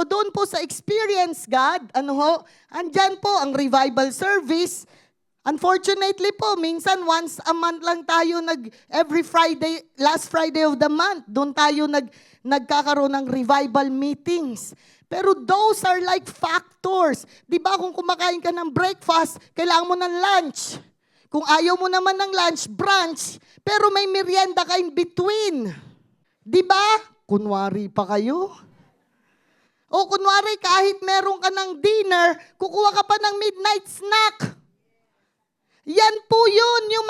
doon po sa Experience God, andyan po ang revival service. Unfortunately po, minsan once a month lang tayo every Friday, last Friday of the month, doon tayo nagkakaroon ng revival meetings. Pero those are like factors. Di ba kung kumakain ka ng breakfast, kailangan mo ng lunch. Kung ayaw mo naman ng lunch, brunch. Pero may merienda ka in between. Di ba? Kunwari pa kayo. O kunwari, kahit meron ka ng dinner, kukuha ka pa ng midnight snack. Yan po yun, yung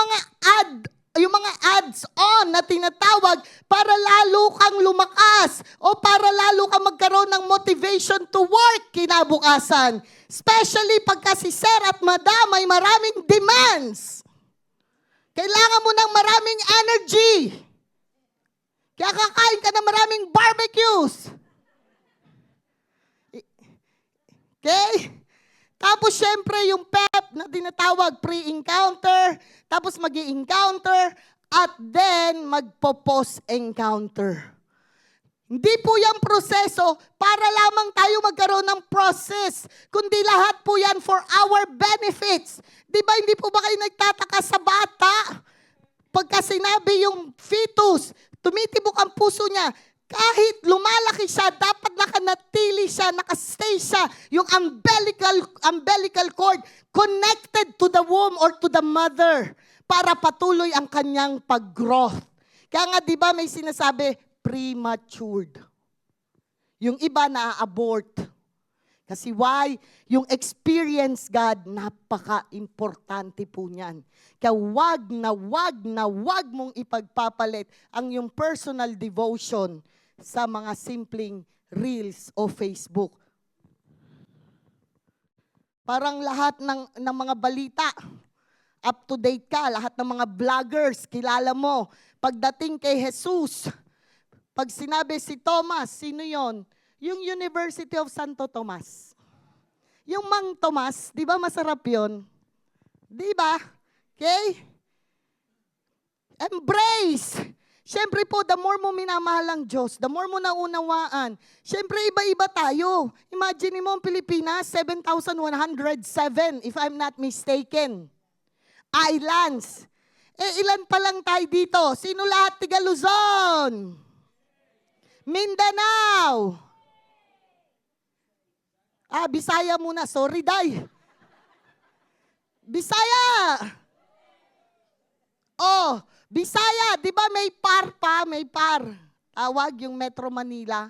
mga ads-on na tinatawag para lalo kang lumakas o para lalo kang magkaroon ng motivation to work kinabukasan. Especially pagka si Sir at Madam ay maraming demands. Kailangan mo ng maraming energy. Kaya kakain ka ng maraming barbecues. Okay? Tapos syempre yung PEP na tinatawag pre-encounter, tapos mag-i-encounter, at then magpo-post-encounter. Hindi po yung proseso para lamang tayo magkaroon ng process, kundi lahat po yan for our benefits. Di ba hindi po ba kayo nagtataka sa bata? Pagka sinabi yung fetus, tumitibok ang puso niya, kahit lumalaki siya, dapat nakanatili siya, nakastay siya, yung umbilical cord connected to the womb or to the mother para patuloy ang kanyang pag-growth. Kaya nga, di ba may sinasabi, prematured. Yung iba na-abort. Kasi why? Yung experience God, napaka-importante po niyan. Kaya wag mong ipagpapalit ang yung personal devotion sa mga simpleng reels o Facebook. Parang lahat ng mga balita, up to date ka, lahat ng mga vloggers, kilala mo. Pagdating kay Jesus, pag sinabi si Thomas, sino yon? Yung University of Santo Tomas. Yung Mang Tomas, di ba masarap yun? Di ba? Okay? Embrace! Siyempre po, the more mo minamahal ang Diyos, the more mo naunawaan. Siyempre, iba-iba tayo. Imagine mo ang Pilipinas, 7,107, if I'm not mistaken. Islands. Ilan pa lang tayo dito? Sino lahat tiga Luzon? Mindanao. Bisaya muna. Sorry, Day. Bisaya. Bisaya, di ba may par pa? May par. Tawag yung Metro Manila.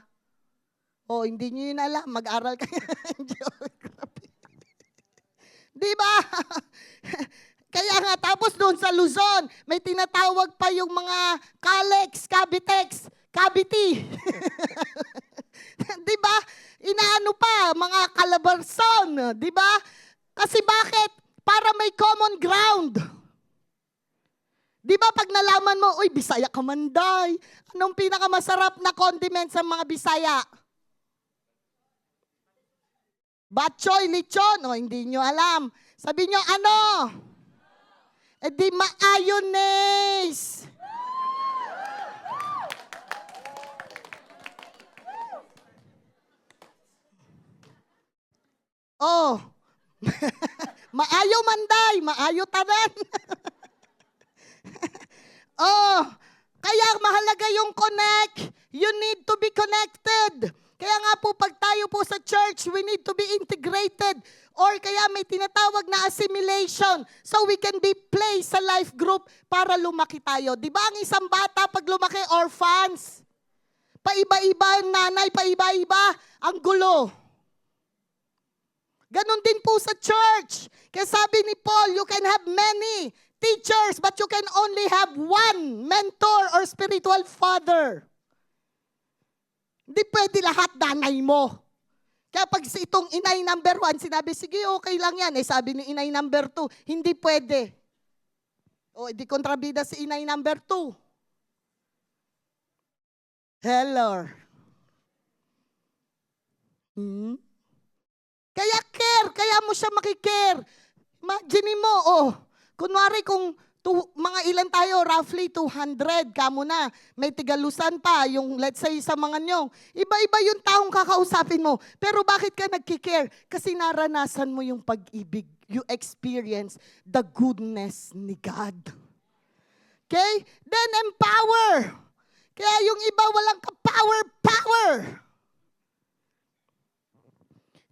Hindi nyo yun alam. Mag-aral kayo ng geography. Di ba? Kaya nga, tapos doon sa Luzon, may tinatawag pa yung mga Calex, Cavitex, Cavite. Di ba? Inaano pa, mga Calabarzon. Di ba? Kasi bakit? Para may common ground. Di ba pag nalaman mo, uy, Bisaya ka manday. Anong pinakamasarap na condiment sa mga Bisaya? Batchoy, lechon. Hindi nyo alam. Sabi nyo, ano? Di maayones. Maayo manday, maayo tanan. Kaya mahalaga yung connect. You need to be connected. Kaya nga po, pag tayo po sa church, we need to be integrated. Or kaya may tinatawag na assimilation. So we can be placed sa life group para lumaki tayo. Di ba ang isang bata pag lumaki, orphans? Paiba-iba ang nanay, paiba-iba ang gulo. Ganon din po sa church. Kaya sabi ni Paul, you can have many teachers, but you can only have one mentor or spiritual father. Hindi pwede lahat nanay mo. Kaya pag itong inay number 1, sinabi, sige, okay lang yan. Sabi ni inay number 2, hindi pwede. Di kontrabida si inay number 2. Hello. Kaya care, kaya mo siya makikare. Imagine mo, kunwari kung Mga ilan tayo? Roughly 200. Kamo na. May tigalusan pa. Yung let's say sa mga nyong. Iba-iba yung taong kakausapin mo. Pero bakit ka nagkikare? Kasi naranasan mo yung pag-ibig. You experience the goodness ni God. Okay? Then empower. Kaya yung iba walang ka-power.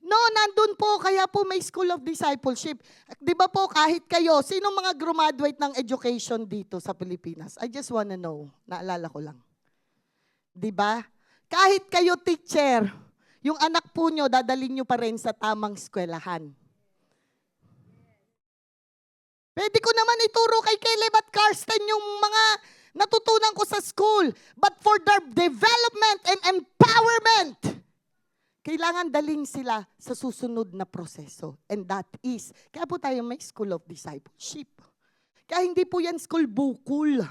No, nandun po, kaya po may School of Discipleship. Di ba po, kahit kayo, sino mga graduate ng education dito sa Pilipinas? I just wanna know. Naalala ko lang. Di ba? Kahit kayo teacher, yung anak po nyo, dadalhin nyo pa rin sa tamang eskwelahan. Pwede ko naman ituro kay Caleb at Karsten yung mga natutunan ko sa school. But for their development and empowerment, kailangan dalhin sila sa susunod na proseso. And that is, kaya po tayo may School of Discipleship. Kaya hindi po yan school bukol.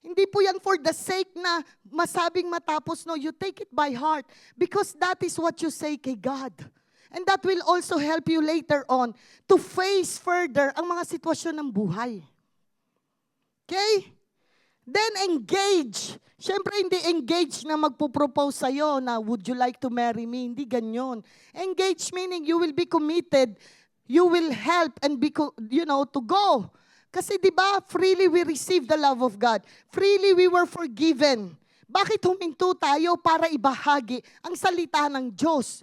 Hindi po yan for the sake na masabing matapos. No, you take it by heart. Because that is what you say kay God. And that will also help you later on to face further ang mga sitwasyon ng buhay. Okay? Then engage. Siyempre, hindi engage na magpo-propose sa'yo na, would you like to marry me? Hindi ganyan. Engage meaning you will be committed. You will help and be, to go. Kasi di ba, freely we receive the love of God. Freely we were forgiven. Bakit huminto tayo para ibahagi ang salita ng Diyos?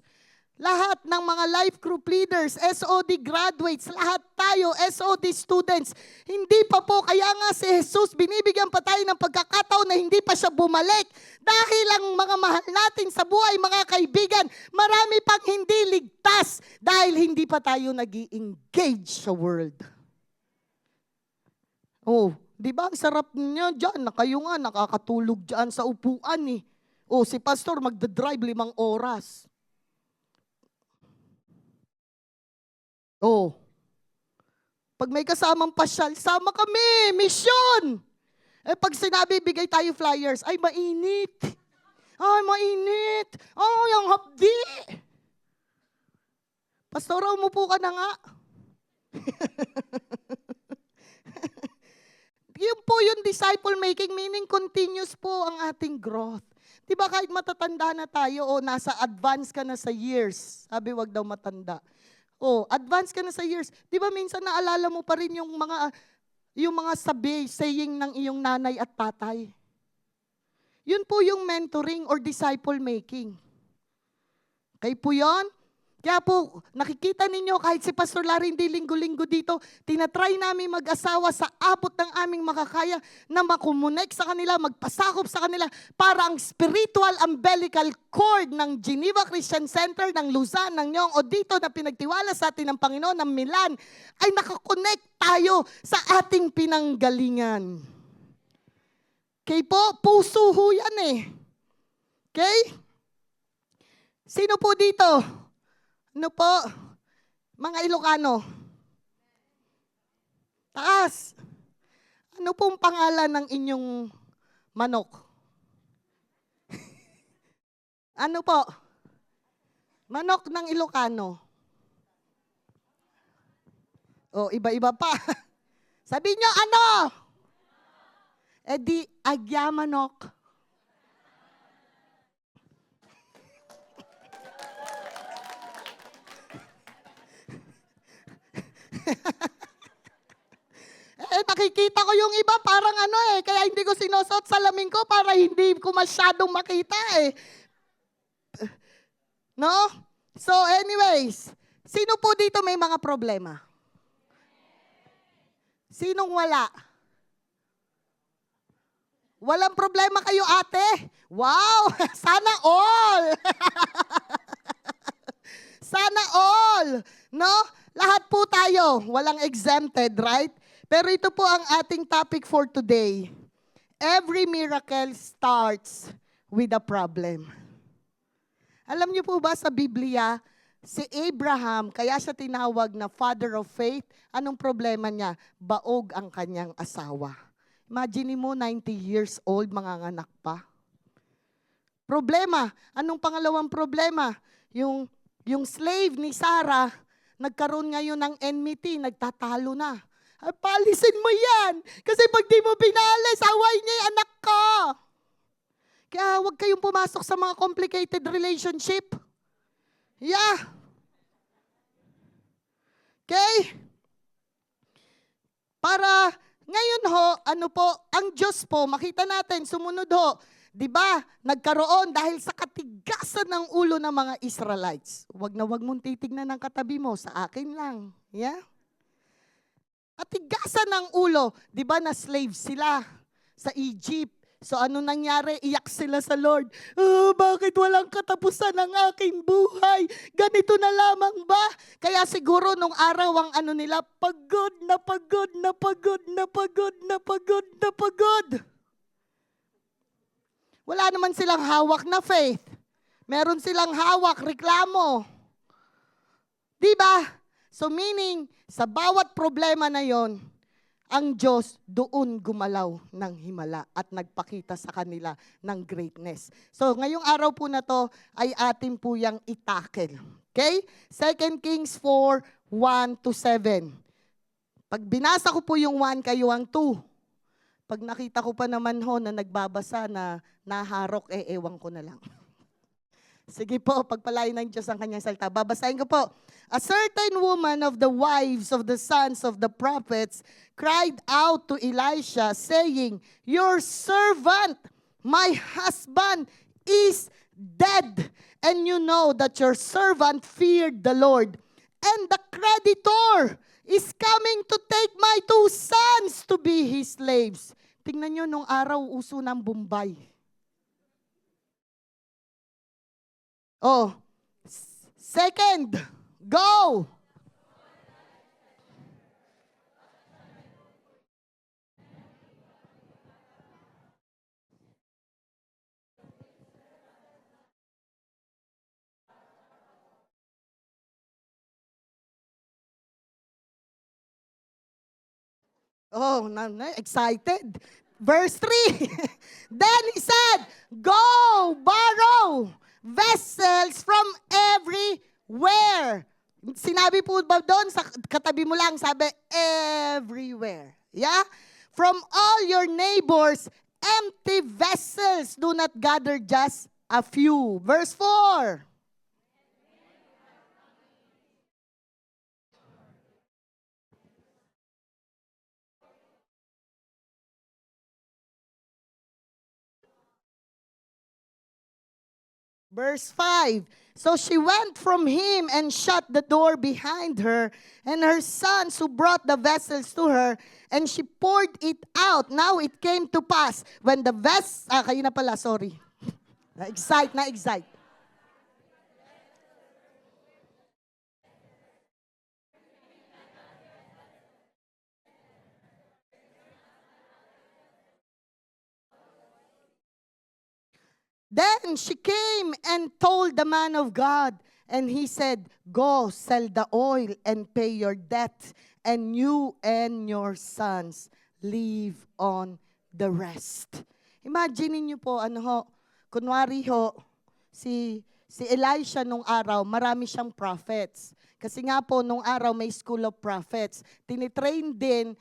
Lahat ng mga life group leaders, SOD graduates, lahat tayo, SOD students, hindi pa po, kaya nga si Jesus, binibigyan pa tayo ng pagkakataon na hindi pa siya bumalik. Dahil ang mga mahal natin sa buhay, mga kaibigan, marami pang hindi ligtas dahil hindi pa tayo nag-i-engage sa world. Oh, di ba ang sarap niya dyan, na kayo nga nakakatulog dyan sa upuan eh. Oh, si pastor magdadrive 5 oras. Oh, pag may kasamang pasyal, sama kami, mission. Eh pag sinabi, bigay tayo flyers, ay mainit. Ay mainit. Ay, ang hapdi. Pastora, umupo ka na nga. Yun po yung disciple making, meaning continuous po ang ating growth. Diba kahit matatanda na tayo o nasa advance ka na sa years, sabi wag daw matanda. Oh, advance ka na sa years. Di ba minsan naalala mo pa rin yung mga saying ng iyong nanay at tatay? Yun po yung mentoring or disciple making. Okay po yun? Kaya po, nakikita ninyo kahit si Pastor Larry hindi linggo-linggo dito, tinatry namin mag-asawa sa abot ng aming makakaya na makumonek sa kanila, magpasakop sa kanila para ang spiritual umbilical cord ng Geneva Christian Center, ng Luzon, ng Nyong, o dito na pinagtiwala sa atin ng Panginoon, ng Milan, ay nakakonect tayo sa ating pinanggalingan. Okay po, puso ho yan eh. Okay? Sino po dito? Ano po? Mga Ilocano. Taas. Ano pong pangalan ng inyong manok? Ano po? Manok ng Ilocano. O, iba-iba pa. Sabi nyo, ano? Eh di, agyamanok. Nakikita ko yung iba parang kaya hindi ko sinusot salamin ko para hindi ko masyadong makita eh. No? So anyways, sino po dito may mga problema? Sinong wala? Walang problema kayo, ate? Wow! Sana all! Sana all! No? Lahat po tayo, walang exempted, right? Pero ito po ang ating topic for today. Every miracle starts with a problem. Alam niyo po ba sa Biblia, si Abraham, kaya siya tinawag na father of faith, anong problema niya? Baog ang kanyang asawa. Imagine mo, 90 years old, manganganak pa. Problema. Anong pangalawang problema? Yung slave ni Sarah, nagkaroon ngayon ng enmity, nagtatalo na. Palisin mo yan. Kasi pag di mo pinalis, away niya yung anak ko. Kaya huwag kayong pumasok sa mga complicated relationship. Yeah. Okay? Para ngayon ho, ang Diyos po, makita natin, sumunod ho, di ba, nagkaroon dahil sa katigasan ng ulo ng mga Israelites. Huwag na huwag mong titignan ng katabi mo, sa akin lang. Yeah? Katigasan ng ulo, di ba na slave sila sa Egypt. So ano nangyari? Iyak sila sa Lord. Bakit walang katapusan ang aking buhay? Ganito na lamang ba? Kaya siguro nung araw ang nila, pagod na pagod na pagod na pagod na pagod na pagod. Wala naman silang hawak na faith. Meron silang hawak, reklamo. Di ba? So meaning, sa bawat problema na yon, ang Diyos doon gumalaw ng himala at nagpakita sa kanila ng greatness. So ngayong araw po na to ay atin po yang itakel. Okay? 2 Kings 4, 1-7. Pag binasa ko po yung 1, kayo ang 2. Pag nakita ko pa naman ho na nagbabasa na naharok, ewan ko na lang. Sige po, pagpalain ng Diyos ang kanyang salita. Babasahin ko po. A certain woman of the wives of the sons of the prophets cried out to Elisha, saying, Your servant, my husband, is dead. And you know that your servant feared the Lord. And the creditor is coming to take my 2 sons to be his slaves. Tingnan nyo, nung araw, uso ng Bombay. Oh, second, go! Oh, excited. Verse 3. Then he said, Go, borrow vessels from everywhere. Sinabi po ba doon, sa katabi mo lang, sabi, everywhere. Yeah? From all your neighbors, empty vessels. Do not gather just a few. Verse 4. Verse 5, so she went from him and shut the door behind her, and her sons who brought the vessels to her, and she poured it out. Now it came to pass, when the kayo na pala, sorry. Na-excite. Then she came and told the man of God, and he said, Go, sell the oil and pay your debt, and you and your sons live on the rest. Imagine niyo po, kunwari ho, si Elisha nung araw, marami siyang prophets. Kasi nga po, nung araw may school of prophets. Tinitrain din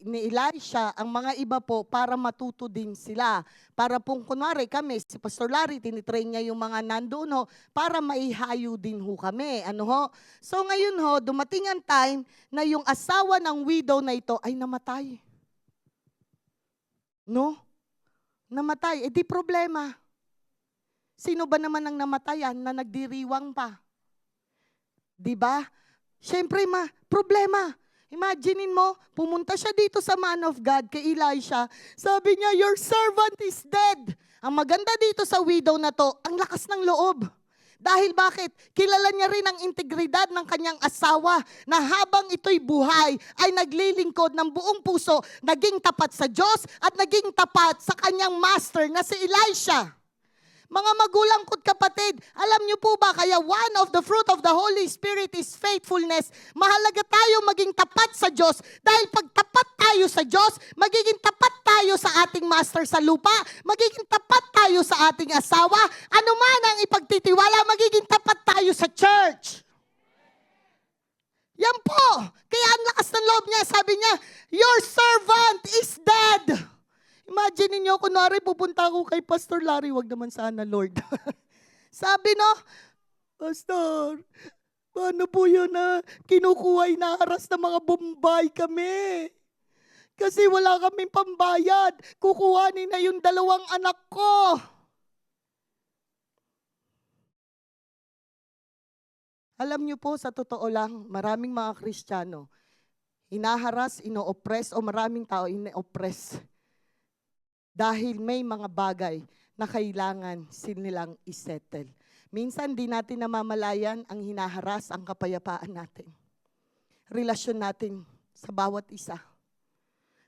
ni Elisha ang mga iba po para matuto din sila. Para pong kunwari kami, si Pastor Larry, tinitrain niya yung mga nandoon ho, para maihayo din ho kami. So ngayon ho, dumating ang time na yung asawa ng widow na ito ay namatay. No? Namatay. Di problema. Sino ba naman ang namatayan na nagdiriwang pa? Diba? Siyempre, problema. Imaginein mo, pumunta siya dito sa man of God, kay Elisha. Sabi niya, your servant is dead. Ang maganda dito sa widow na to, ang lakas ng loob. Dahil bakit? Kilala niya rin ang integridad ng kanyang asawa na habang ito'y buhay ay naglilingkod ng buong puso, naging tapat sa Diyos at naging tapat sa kanyang master na si Elisha. Mga magulang ko't kapatid, alam niyo po ba, kaya one of the fruit of the Holy Spirit is faithfulness. Mahalaga tayo maging tapat sa Diyos dahil pag tapat tayo sa Diyos, magiging tapat tayo sa ating master sa lupa, magiging tapat tayo sa ating asawa, ano man ang ipagtitiwala, magiging tapat tayo sa church. Yan po. Kaya ang lakas ng loob niya, sabi niya, your servant is dead. Imagine niyo, kunwari pupunta ako kay Pastor Larry, wag naman sana, Lord. Sabi no, Pastor, paano po yun na kinukuha, inaharas ng mga Bombay kami? Kasi wala kaming pambayad. Kukuhanin na yung 2 anak ko. Alam niyo po, sa totoo lang, maraming mga Kristiyano, hinaharas, ino-oppress, o maraming tao ino-oppress dahil may mga bagay na kailangan nilang isettle. Minsan, di natin namamalayan ang hinaharas, ang kapayapaan natin. Relasyon natin sa bawat isa.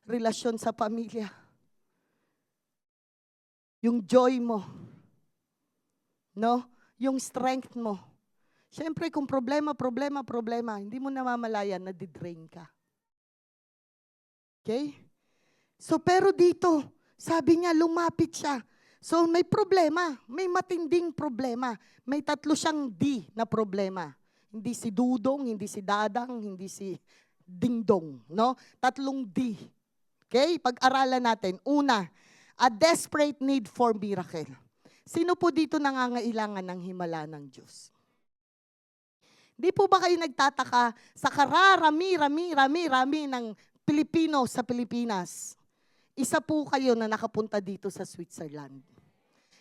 Relasyon sa pamilya. Yung joy mo. No? Yung strength mo. Siyempre, kung problema, hindi mo namamalayan, nadidrain ka. Okay? So, pero dito, sabi niya, lumapit siya. So, may problema. May matinding problema. May 3 siyang D na problema. Hindi si Dudong, hindi si Dadang, hindi si Dingdong. No? 3 D. Okay? Pag-aralan natin. Una, a desperate need for miracle. Sino po dito nangangailangan ng himala ng Diyos? Di po ba kayo nagtataka sa kararami ng Pilipino sa Pilipinas? Isa po kayo na nakapunta dito sa Switzerland.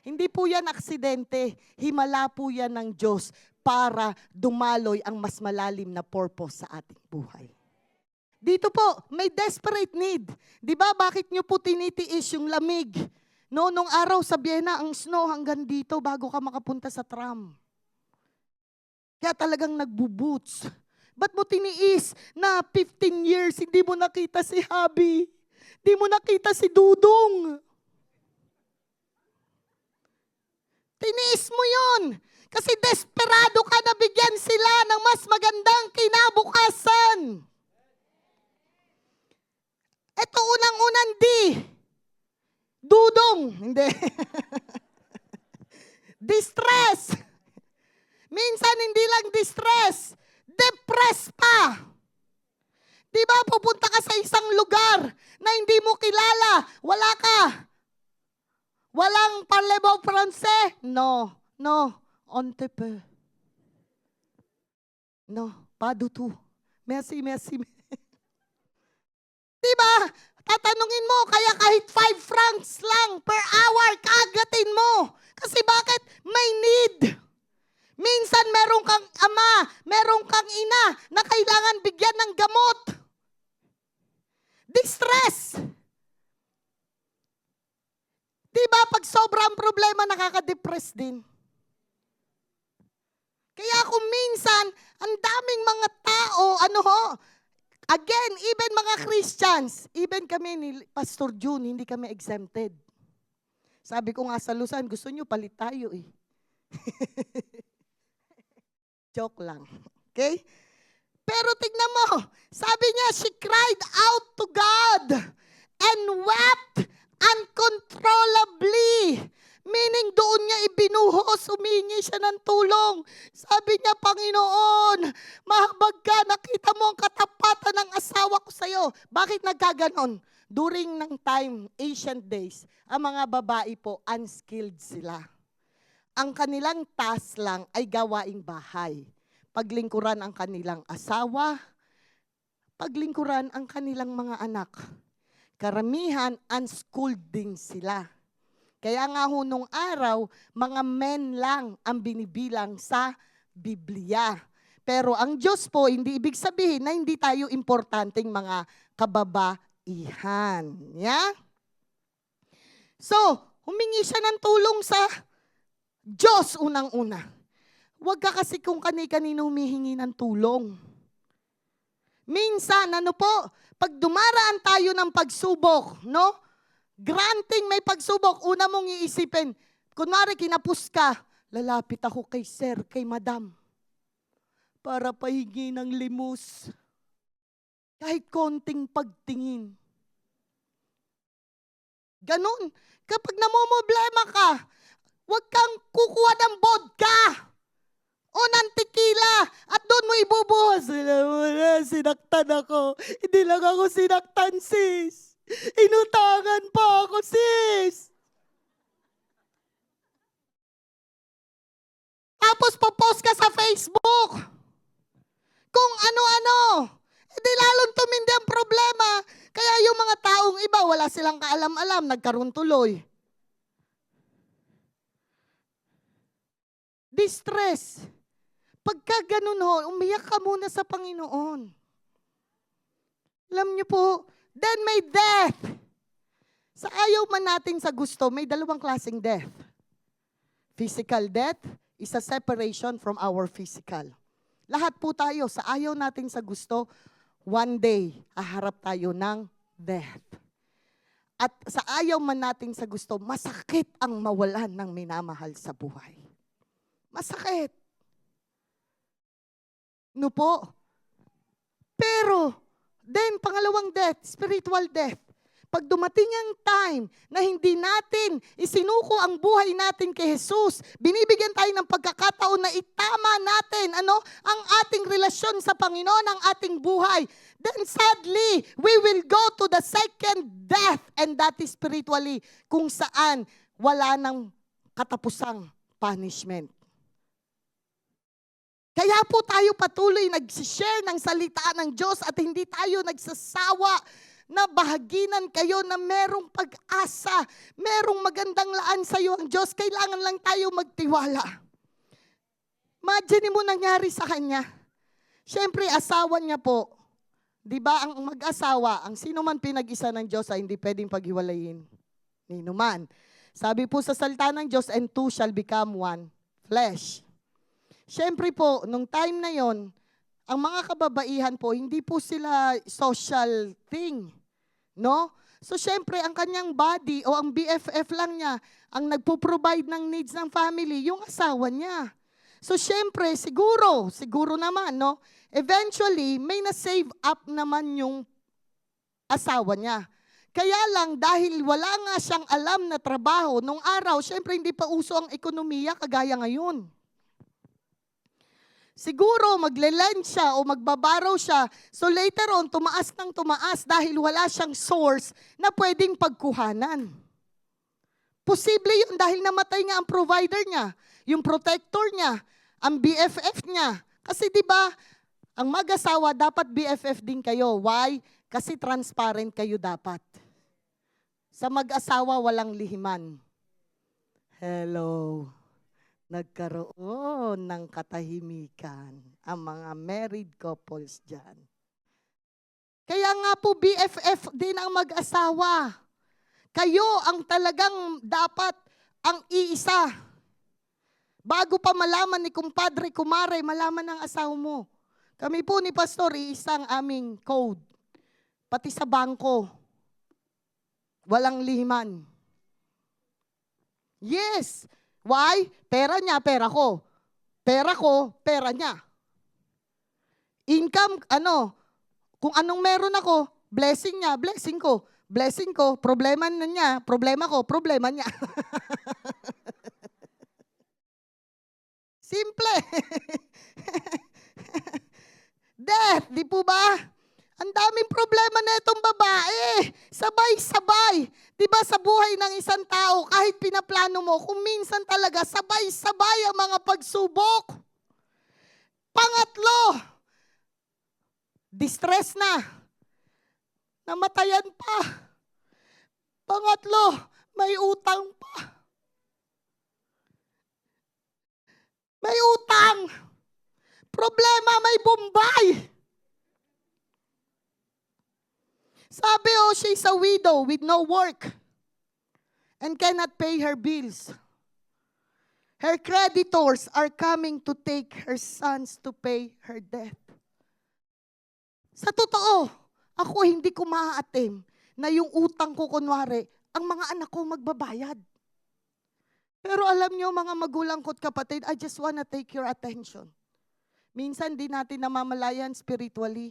Hindi po yan aksidente. Himala po yan ng Diyos para dumaloy ang mas malalim na purpose sa ating buhay. Dito po, may desperate need. Di ba, bakit nyo po tinitiis yung lamig? No, nung araw sa Vienna, ang snow hanggang dito bago ka makapunta sa tram. Kaya talagang nagbuboots. Ba't mo tiniis na 15 years, hindi mo nakita si Habi? Hindi mo nakita si Dudong? Tiniis mo yun. Kasi desperado ka na bigyan sila ng mas magandang kinabukasan. Ito unang-unang D. Dudong. Hindi. Distress. Minsan hindi lang distress. Depressed pa. Di ba pupunta ka sa isang lugar na hindi mo kilala. Wala ka. Walang parlez-vous français? No. On te peut. No. Pas du tout. Merci. Diba? Tatanungin mo, kaya kahit 5 francs lang per hour, kagatin mo. Kasi bakit? May need. Minsan meron kang ama, meron kang ina na kailangan bigyan ng gamot. Distress. Diba? Pag sobrang problema, nakaka-depress din. Kaya kung minsan, ang daming mga tao, again, even mga Christians, even kami ni Pastor June, hindi kami exempted. Sabi ko nga sa Luzon, gusto nyo palit tayo eh. Joke lang. Okay? Pero tignan mo, sabi niya, she cried out to God and wept uncontrollably. Meaning doon niya ibinuhos, humingi siya ng tulong. Sabi niya, Panginoon, mahabag ka, nakita mo ang katapatan ng asawa ko sa'yo. Bakit nagkaganon? During ng time, ancient days, ang mga babae po, unskilled sila. Ang kanilang task lang ay gawaing bahay. Paglingkuran ang kanilang asawa, paglingkuran ang kanilang mga anak. Karamihan, unschooled din sila. Kaya nga ho nung araw, mga men lang ang binibilang sa Biblia. Pero ang Diyos po, hindi ibig sabihin na hindi tayo importanteng mga kababaihan. Yeah? So, humingi siya ng tulong sa Diyos unang-una. Huwag ka kasi kung kani-kanino humihingi ng tulong. Minsan, pag dumaraan tayo ng pagsubok, no? Granting may pagsubok, una mong iisipin, kunwari kinapos ka, lalapit ako kay sir, kay madam, para pahingi ng limos. Kahit konting pagtingin. Ganon. Kapag namumblema ka, huwag kang kukuha ng vodka o ng tequila at doon mo ibubuhos. sinaktan ako. Hindi lang ako sinaktan, sis. Inutangan pa ako, sis. Tapos popost ka sa Facebook kung ano-ano. Hindi lalong tumindi ang problema. Kaya yung mga taong iba, wala silang kaalam-alam, nagkaroon tuloy. Distress. Pagka ganun ho, umiyak ka muna sa Panginoon. Alam niyo po, then may death. Sa ayaw man natin sa gusto, may dalawang klaseng death. Physical death is a separation from our physical. Lahat po tayo, sa ayaw natin sa gusto, one day, haharap tayo ng death. At sa ayaw man natin sa gusto, masakit ang mawalan ng minamahal sa buhay. Masakit. No po? Pero, then, pangalawang death, spiritual death. Pag dumating ang time na hindi natin isinuko ang buhay natin kay Jesus, binibigyan tayo ng pagkakataon na itama natin ang ating relasyon sa Panginoon, ang ating buhay. Then sadly, we will go to the second death, and that is spiritually, kung saan wala nang katapusang punishment. Kaya po tayo patuloy nag-share ng salita ng Diyos at hindi tayo nagsasawa na bahaginan kayo na merong pag-asa, merong magandang laan sa iyo ang Diyos. Kailangan lang tayo magtiwala. Imagine mo nangyari sa kanya. Siyempre, asawa niya po. Di ba, ang mag-asawa, ang sino man pinag-isa ng Diyos ay hindi pwedeng paghiwalayin. Nino man. Sabi po sa salita ng Diyos, and two shall become one flesh. Siyempre po, nung time na yon, ang mga kababaihan po, hindi po sila social thing. No? So siyempre, ang kanyang body o ang BFF lang niya, ang nagpo-provide ng needs ng family, yung asawa niya. So siyempre, siguro naman, no? Eventually, may na-save up naman yung asawa niya. Kaya lang, dahil wala nga siyang alam na trabaho, nung araw, siyempre hindi pa uso ang ekonomiya kagaya ngayon. Siguro magle-lend siya o magbabaraw siya. So later on, tumaas ng tumaas dahil wala siyang source na pwedeng pagkuhanan. Posible yun dahil namatay nga ang provider niya, yung protector niya, ang BFF niya. Kasi di ba, ang mag-asawa dapat BFF din kayo. Why? Kasi transparent kayo dapat. Sa mag-asawa walang lihiman. Hello. Nagkaroon ng katahimikan ang mga married couples dyan. Kaya nga po BFF din ang mag-asawa. Kayo ang talagang dapat ang iisa. Bago pa malaman ni kumpadre, kumare, malaman ng asawa mo. Kami po ni Pastor, iisang aming code. Pati sa bangko. Walang lihiman. Yes. Why? Pera niya, pera ko. Pera ko, pera niya. Income, kung anong meron ako, blessing niya, blessing ko. Blessing ko, problema na niya, problema ko, problema niya. Simple. Death, di po ba? Ang daming problema na itong babae. Sabay-sabay. Diba sa buhay ng isang tao, kahit pinaplano mo, kung minsan talaga sabay-sabay ang mga pagsubok. Pangatlo, distress na. Namatayan pa. Pangatlo, may utang pa. May utang. Problema, may Bombay. Sabi she's a widow with no work and cannot pay her bills. Her creditors are coming to take her sons to pay her debt. Sa totoo, ako hindi ko maa-attempt na yung utang ko kunwari, ang mga anak ko magbabayad. Pero alam nyo mga magulang ko't kapatid, I just wanna take your attention. Minsan di natin namamalayan spiritually.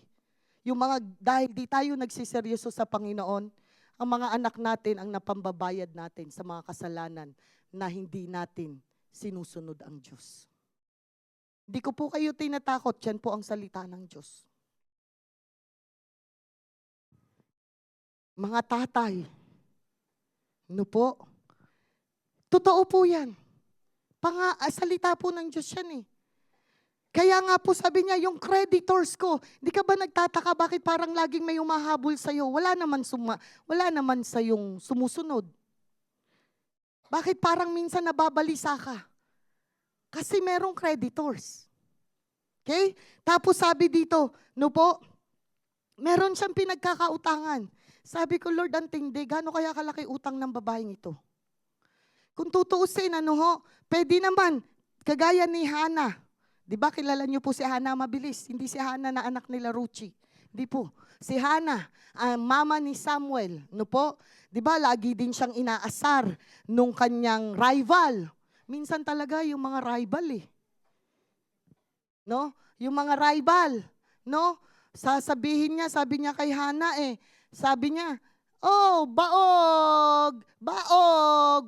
Yung mga, dahil di tayo nagsiseryoso sa Panginoon, ang mga anak natin ang napambabayad natin sa mga kasalanan na hindi natin sinusunod ang Diyos. Hindi ko po kayo tinatakot, yan po ang salita ng Diyos. Mga tatay. Ano po? Totoo po yan. Salita po ng Diyos yan eh. Kaya nga po sabi niya, yung creditors ko, di ka ba nagtataka bakit parang laging may umahabol sa'yo? Wala naman sayong sumusunod. Bakit parang minsan nababalisa ka? Kasi merong creditors. Okay? Tapos sabi dito, no po, meron siyang pinagkakautangan. Sabi ko, Lord, ang tindi, gaano kaya kalaki utang ng babaeng ito? Kung tutuusin, pwede naman, kagaya ni Hannah. Di ba kilala niyo po si Hannah mabilis? Hindi si Hannah na anak nila Ruchi. Di po. Si Hannah, mama ni Samuel. No po? Di ba lagi din siyang inaasar nung kanyang rival. Minsan talaga yung mga rival eh. No? Yung mga rival. No? Sabi niya kay Hannah sabi niya, oh, baog,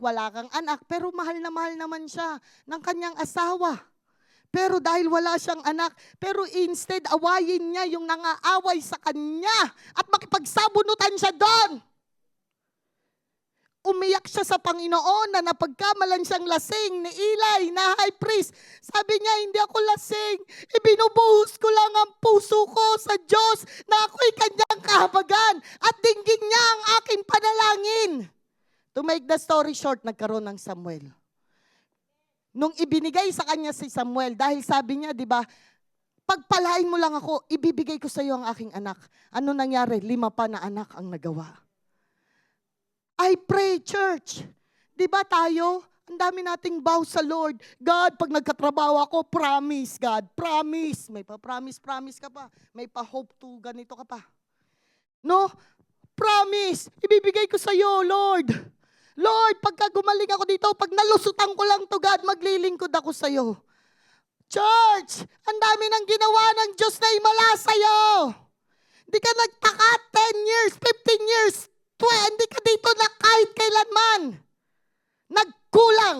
wala kang anak. Pero mahal na mahal naman siya ng kanyang asawa. Pero dahil wala siyang anak, pero instead awayin niya yung nangaaway sa kanya at makipagsabunutan siya doon. Umiyak siya sa Panginoon na napagkamalan siyang lasing ni Eli na high priest. Sabi niya, hindi ako lasing. Ibinubuhos ko lang ang puso ko sa Diyos na ako'y kanyang kahabagan at dinggin niya ang aking panalangin. To make the story short, nagkaroon ng Samuel. Nung ibinigay sa kanya si Samuel, dahil sabi niya, di ba, pagpalain mo lang ako, ibibigay ko sa iyo ang aking anak. Ano nangyari? 5 pa na anak ang nagawa. I pray, church. Di ba tayo? Ang dami nating vow sa Lord. God, pag nagkatrabaho ako, promise, God. Promise. May pa-promise ka pa. May pa-hope to ganito ka pa. No? Promise. Ibibigay ko sa iyo, Lord. Lord, pagka gumaling ako dito, pag nalusutan ko lang to, God, maglilingkod ako sa iyo. Church, ang dami nang ginawa ng Diyos na himala sa iyo. Hindi ka nagtaka 10 years, 15 years, hindi ka dito na kahit kailanman. Nagkulang.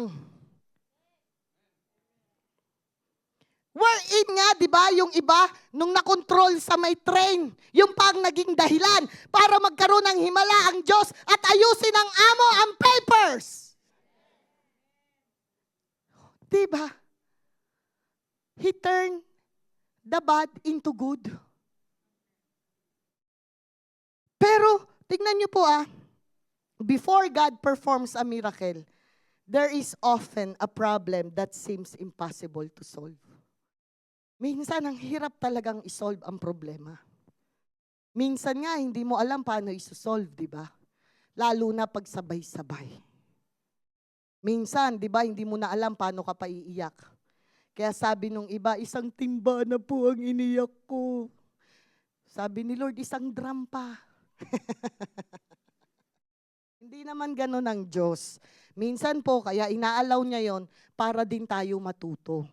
Wherein nga, di ba, yung iba, nung nakontrol sa may train, yung pang naging dahilan para magkaroon ng himala ang Diyos at ayusin ng amo ang papers. Di ba? He turned the bad into good. Pero, tignan niyo po before God performs a miracle, there is often a problem that seems impossible to solve. Minsan, ang hirap talagang isolve ang problema. Minsan nga, hindi mo alam paano isosolve, di ba? Lalo na pag sabay-sabay. Minsan, di ba, hindi mo na alam paano ka pa iiyak. Kaya sabi nung iba, isang timba na po ang iniyak ko. Sabi ni Lord, isang drum pa. Hindi naman ganun ang Diyos. Minsan po, kaya inaalaw niya yon para din tayo matuto.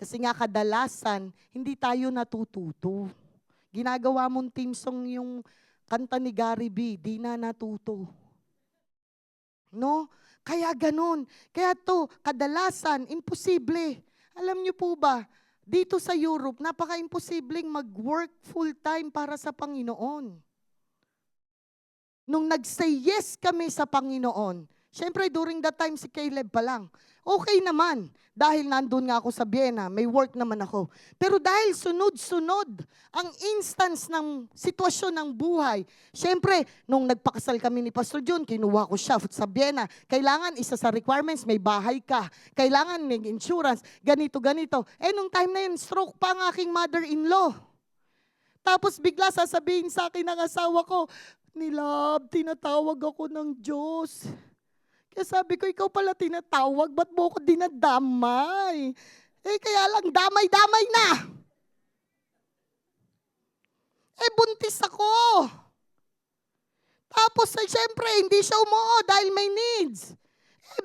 Kasi nga kadalasan, hindi tayo natututo. Ginagawa mong team song yung kanta ni Gary B, di na natuto. No? Kaya ganun. Kaya to, kadalasan, imposible. Alam niyo po ba, dito sa Europe, napaka-imposibleng mag-work full-time para sa Panginoon. Nung nag-say yes kami sa Panginoon, syempre during that time si Caleb pa lang, okay naman. Dahil nandun nga ako sa Vienna, may work naman ako. Pero dahil sunod-sunod ang instance ng sitwasyon ng buhay, syempre, nung nagpakasal kami ni Pastor John, kinuha ko siya sa Vienna. Kailangan, isa sa requirements, may bahay ka. Kailangan may insurance, ganito. Nung time na yun, stroke pa ang aking mother-in-law. Tapos bigla sasabihin sa akin ng asawa ko, Nilab, tinatawag ako ng Diyos. Kaya sabi ko, ikaw pala tinatawag, ba't mo ko dinadamay? Kaya lang, damay-damay na. Buntis ako. Tapos, syempre, hindi siya umuo dahil may needs.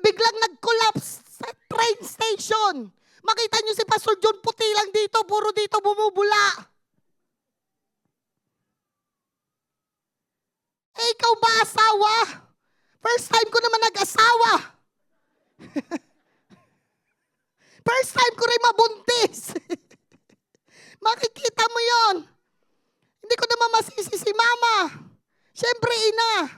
Biglang nag-collapse sa train station. Makita niyo si Pastor John, puti lang dito, puro dito bumubula. Ikaw ba asawa? First time ko naman nag-asawa. First time ko rin mabuntis. Makikita mo yon. Hindi ko naman masisi si mama. Siyempre, ina.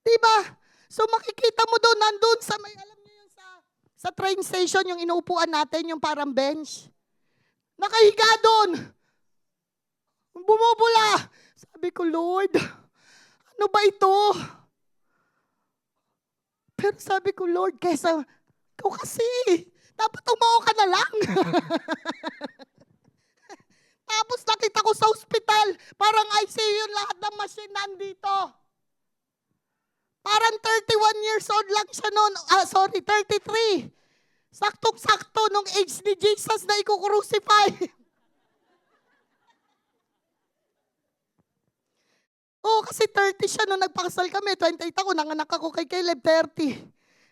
Diba? So makikita mo doon, nandun sa may, alam niyo yung sa train station, yung inuupuan natin, yung parang bench. Nakahiga doon. Bumubula. Sabi ko, Lord, ano ba ito? Pero sabi ko, Lord, kesa, ikaw kasi, dapat umao ka na lang. Tapos nakita ko sa ospital, parang ICU yung lahat ng machine nandito. Parang 31 years old lang siya noon. 33. Saktong-sakto nung age ni Jesus na ikukrusify. Kasi 30 siya nung nagpakasal kami. 28 ako, nanganak ako kay Caleb, 30.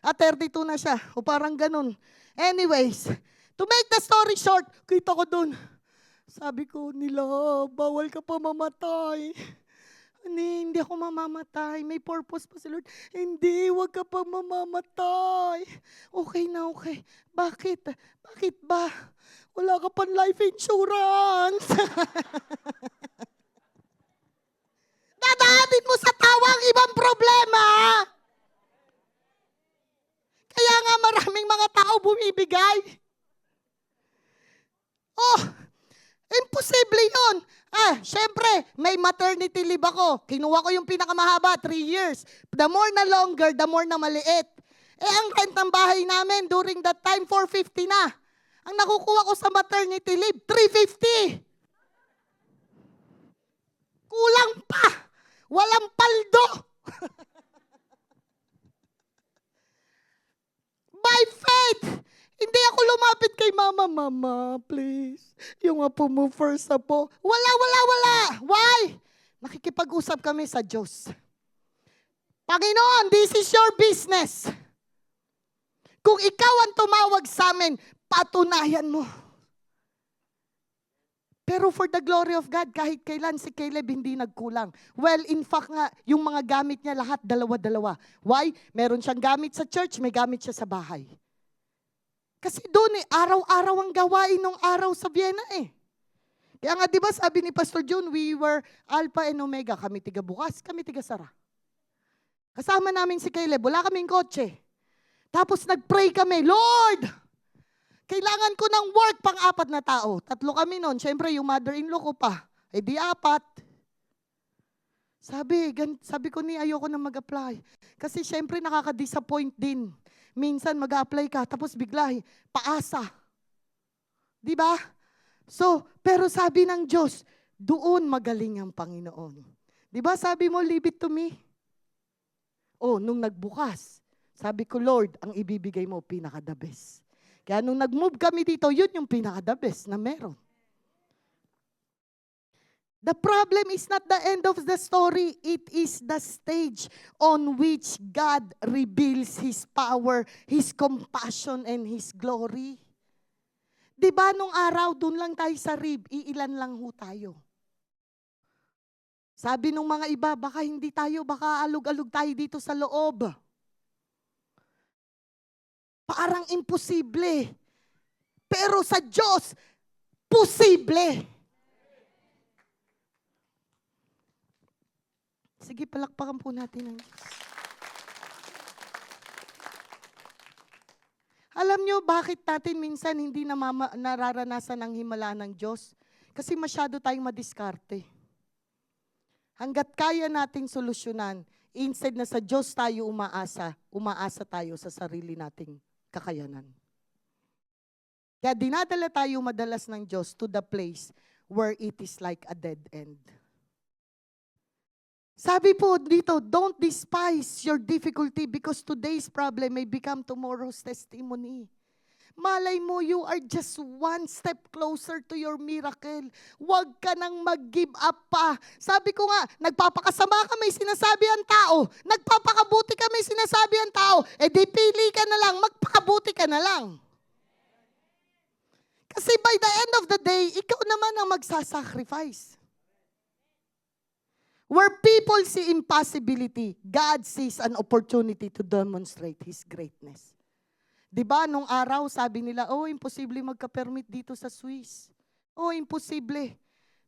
32 na siya. Parang ganun. Anyways, to make the story short, kita ko dun. Sabi ko, nila, bawal ka pa mamatay. Hindi ako mamamatay. May purpose pa si Lord. Hindi, wag ka pa mamamatay. Okay na, okay. Bakit? Bakit ba? Wala ka pang life insurance. Dadaanin mo sa tawa ang ibang problema. Kaya nga maraming mga tao bumibigay. Imposible yun. Syempre, may maternity leave ako. Kinuha ko yung pinakamahaba, 3 years. The more na longer, the more na maliit. Ang rent ng bahay namin during that time, 450 na. Ang nakukuha ko sa maternity leave, 350. Kulang pa. Walang paldo. By faith, hindi ako lumapit kay mama. Mama, please. Yung apo mo first apo. Wala. Why? Nakikipag-usap kami sa Diyos. Panginoon, this is your business. Kung ikaw ang tumawag sa amin, patunayan mo. Pero for the glory of God, kahit kailan si Caleb hindi nagkulang. Well, in fact nga, yung mga gamit niya lahat, dalawa-dalawa. Why? Meron siyang gamit sa church, may gamit siya sa bahay. Kasi doon araw-araw ang gawain ng araw sa Vienna Kaya nga di ba sabi ni Pastor John, we were Alpha and Omega. Kami tiga bukas, kami tiga sara. Kasama namin si Caleb, wala kaming kotse. Tapos nag-pray kami, Lord, kailangan ko ng work pang-4 na tao. 3 kami noon. Siyempre, yung mother-in-law ko pa. Di 4. Sabi ko ayoko na mag-apply. Kasi siyempre, nakaka-disappoint din. Minsan mag-apply ka, tapos bigla, paasa. Di ba? So, pero sabi ng Diyos, doon magaling ang Panginoon. Di ba sabi mo, leave it to me? Nung nagbukas, sabi ko, Lord, ang ibibigay mo, pinaka-the best. Kaya nung nag-move kami dito, yun yung pinaka-the best na meron. The problem is not the end of the story. It is the stage on which God reveals His power, His compassion, and His glory. Diba nung araw, dun lang tayo sa rib, iilan lang ho tayo. Sabi nung mga iba, baka hindi tayo, baka alug-alug tayo dito sa loob. Parang imposible. Pero sa Diyos, posible. Sige, palakpakan po natin ang Diyos. Alam nyo, bakit natin minsan hindi nararanasan ang himala ng Diyos? Kasi masyado tayong madiskarte. Hanggat kaya nating solusyonan, instead na sa Diyos tayo umaasa tayo sa sarili nating kakayanan. Kaya dinadala tayo madalas ng Diyos to the place where it is like a dead end. Sabi po dito, don't despise your difficulty because today's problem may become tomorrow's testimony. Malay mo, you are just one step closer to your miracle. Huwag ka nang mag-give up pa. Sabi ko nga, nagpapakasama ka, may sinasabi ang tao. Nagpapakabuti ka, may sinasabi ang tao. Di pili ka na lang, magpakabuti ka na lang. Kasi by the end of the day, ikaw naman ang magsasacrifice. Where people see impossibility, God sees an opportunity to demonstrate His greatness. Diba, nung araw, sabi nila, imposible magka-permit dito sa Swiss. Imposible.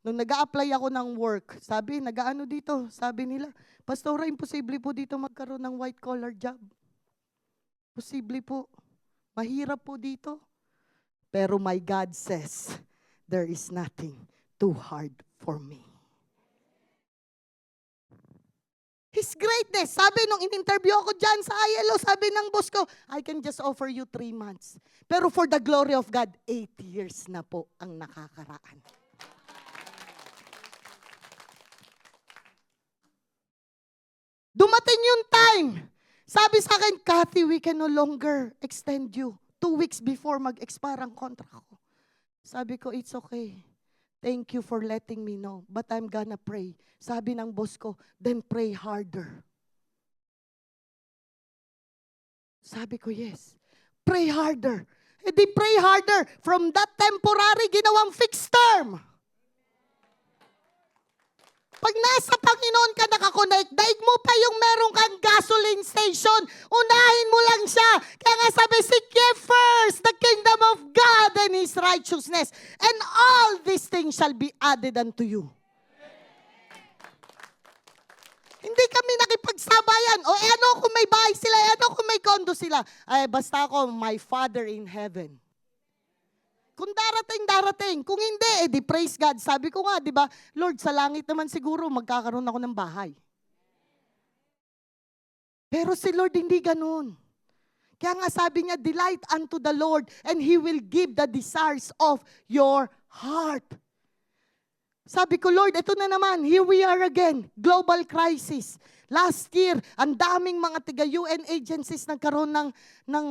Nung nag-a-apply ako ng work, sabi, nag-ano dito, sabi nila, Pastora, imposible po dito magkaroon ng white collar job. Posible po. Mahirap po dito. Pero my God says, there is nothing too hard for me. His greatness. Sabi nung in-interview ako dyan sa ILO, sabi ng boss ko, I can just offer you 3 months. Pero for the glory of God, 8 years na po ang nakakaraan. Dumating yung time. Sabi sa akin, Kathy, we can no longer extend you. 2 weeks before mag-expire ang contract ko. Sabi ko, it's okay. Thank you for letting me know. But I'm gonna pray. Sabi ng boss ko, then pray harder. Sabi ko, yes. Pray harder. E di pray harder. From that temporary, ginawang fixed term. Pag nasa Panginoon ka nakakonect, daig mo pa yung meron kang gasoline station. Unahin mo lang siya. Kaya nga sabi, seek ye first the kingdom of God and His righteousness. And all these things shall be added unto you. Hindi kami nakipagsabayan. O ano kung may bahay sila, ano kung may condo sila. Ay, basta ako, my Father in heaven. Kung darating, darating. Kung hindi, di praise God. Sabi ko nga, di ba, Lord, sa langit naman siguro magkakaroon ako ng bahay. Pero si Lord hindi ganun. Kaya nga sabi niya, delight unto the Lord and He will give the desires of your heart. Sabi ko, Lord, ito na naman, here we are again, global crisis. Last year, ang daming mga tiga-UN agencies nagkaroon ng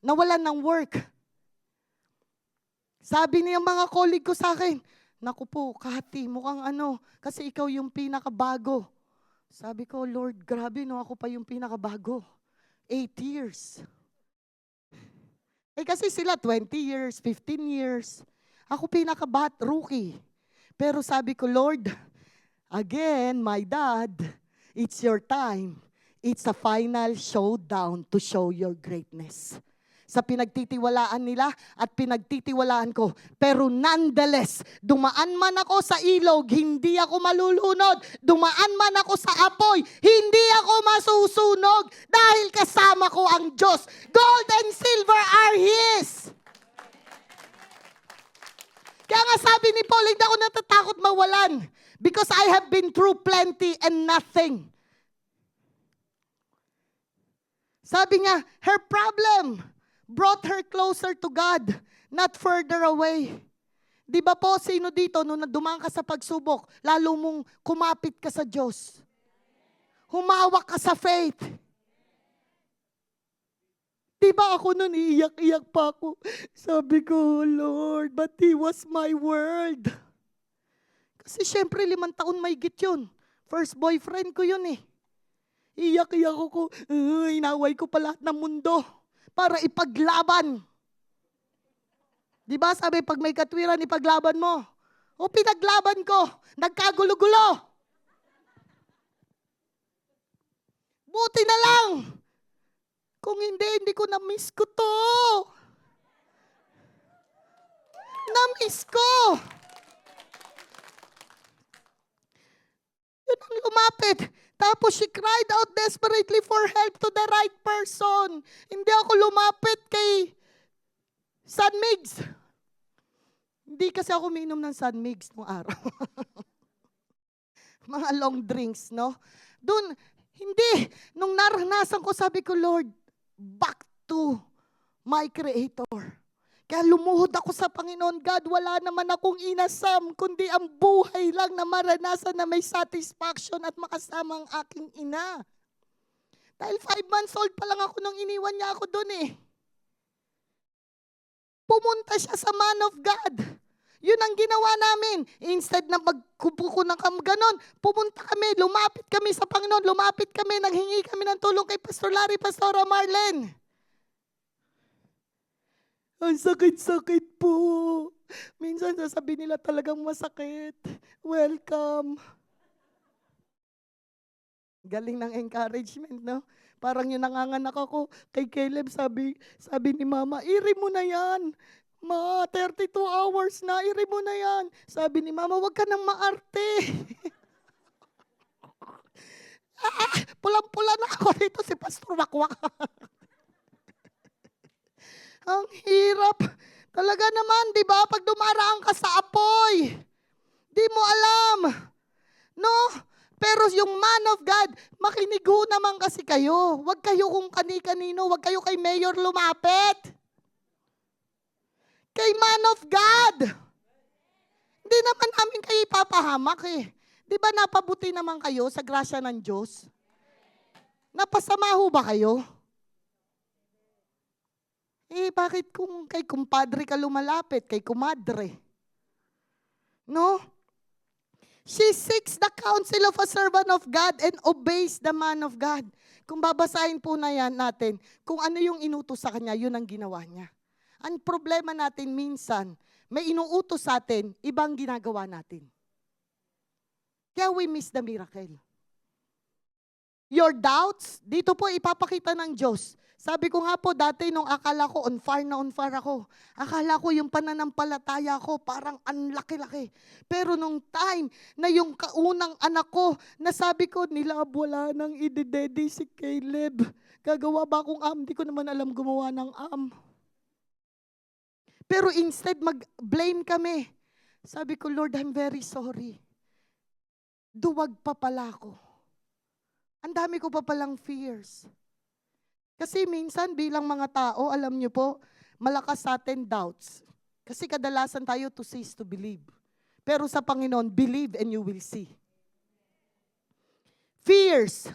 nawalan ng work. Sabi niya mga colleague ko sa akin, naku po, Kathy, mukhang kasi ikaw yung pinakabago. Sabi ko, Lord, grabe no, ako pa yung pinakabago. 8 years. Kasi sila 20 years, 15 years. Ako rookie. Pero sabi ko, Lord, again, my dad, it's your time. It's a final showdown to show your greatness. Sa pinagtitiwalaan nila at pinagtitiwalaan ko. Pero nonetheless, dumaan man ako sa ilog, hindi ako malulunod. Dumaan man ako sa apoy, hindi ako masusunog. Dahil kasama ko ang Diyos. Gold and silver are His. Kaya nga sabi ni Paul, hindi ako natatakot mawalan. Because I have been through plenty and nothing. Sabi niya, her problem brought her closer to God, not further away. Di ba po, sino dito, nung dumaan ka sa pagsubok, lalo mong kumapit ka sa Diyos. Humawak ka sa faith. Di ba ako nun, iiyak-iyak pa ako. Sabi ko, Lord, but He was my world. Kasi syempre, 5 taon may git yun. First boyfriend ko yun eh. Iyak-iyak ako, inaway ko pa lahat ng mundo para ipaglaban. Di ba sabi, pag may katwiran, ipaglaban mo. O pinaglaban ko, nagkagulo-gulo. Buti na lang. Kung hindi ko na-miss ko to. Na-miss ko. Yun ang lumapit. Tapos she cried out desperately for help to the right person. Hindi ako lumapit kay San Migs. Hindi kasi ako uminom ng San Migs nung araw. Mga long drinks, no? Doon, hindi. Nung naranasan ko, sabi ko, Lord, back to my Creator. Kaya lumuhod ako sa Panginoon, God, wala naman akong inasam, kundi ang buhay lang na maranasan na may satisfaction at makasama ang aking ina. Dahil 5 months old pa lang ako nung iniwan niya ako doon eh. Pumunta siya sa man of God. Yun ang ginawa namin. Instead na magkupuko ng ganon, pumunta kami, lumapit kami sa Panginoon, lumapit kami, naghingi kami ng tulong kay Pastor Larry, Pastora Marlene. Ang sakit-sakit po. Minsan sasabihin nila talagang masakit. Welcome. Galing ng encouragement, no? Parang yung nanganganak ako kay Caleb, sabi ni Mama, iri mo na yan. Ma, 32 hours na, iri mo na yan. Sabi ni Mama, wag ka nang maarte. Pulang-pula na ako dito, si Pastor Wakwak. Ang hirap. Talaga naman, di ba? Pag dumaraan ka sa apoy, di mo alam. No? Pero yung man of God, makinig ho naman kasi kayo. Huwag kayo kung kani-kanino, huwag kayo kay Mayor lumapit. Kay man of God. Hindi naman namin kayo ipapahamak eh. Di ba napabuti naman kayo sa grasya ng Diyos? Napasama ho ba kayo? Eh, bakit kung kay kumpadre ka lumalapit, kay kumadre? No? She seeks the counsel of a servant of God and obeys the man of God. Kung babasahin po na yan natin, kung ano yung inutos sa kanya, yun ang ginawa niya. Ang problema natin minsan, may inuutos sa atin, ibang ginagawa natin. Kaya we miss the miracle. Your doubts, dito po ipapakita ng Diyos. Sabi ko nga po dati nung akala ko on fire ako. Akala ko yung pananampalataya ko parang ang laki-laki. Pero nung time na yung kaunang anak ko, nasabi ko nila wala nang idedede si Caleb. Gagawa ba akong am? Di ko naman alam gumawa ng am. Pero instead mag-blame kami. Sabi ko, Lord, I'm very sorry. Duwag pa pala ako. Ang dami ko pa palang fears. Kasi minsan bilang mga tao, alam niyo po, malakas sa atin doubts. Kasi kadalasan tayo to cease to believe. Pero sa Panginoon, believe and you will see. Fears.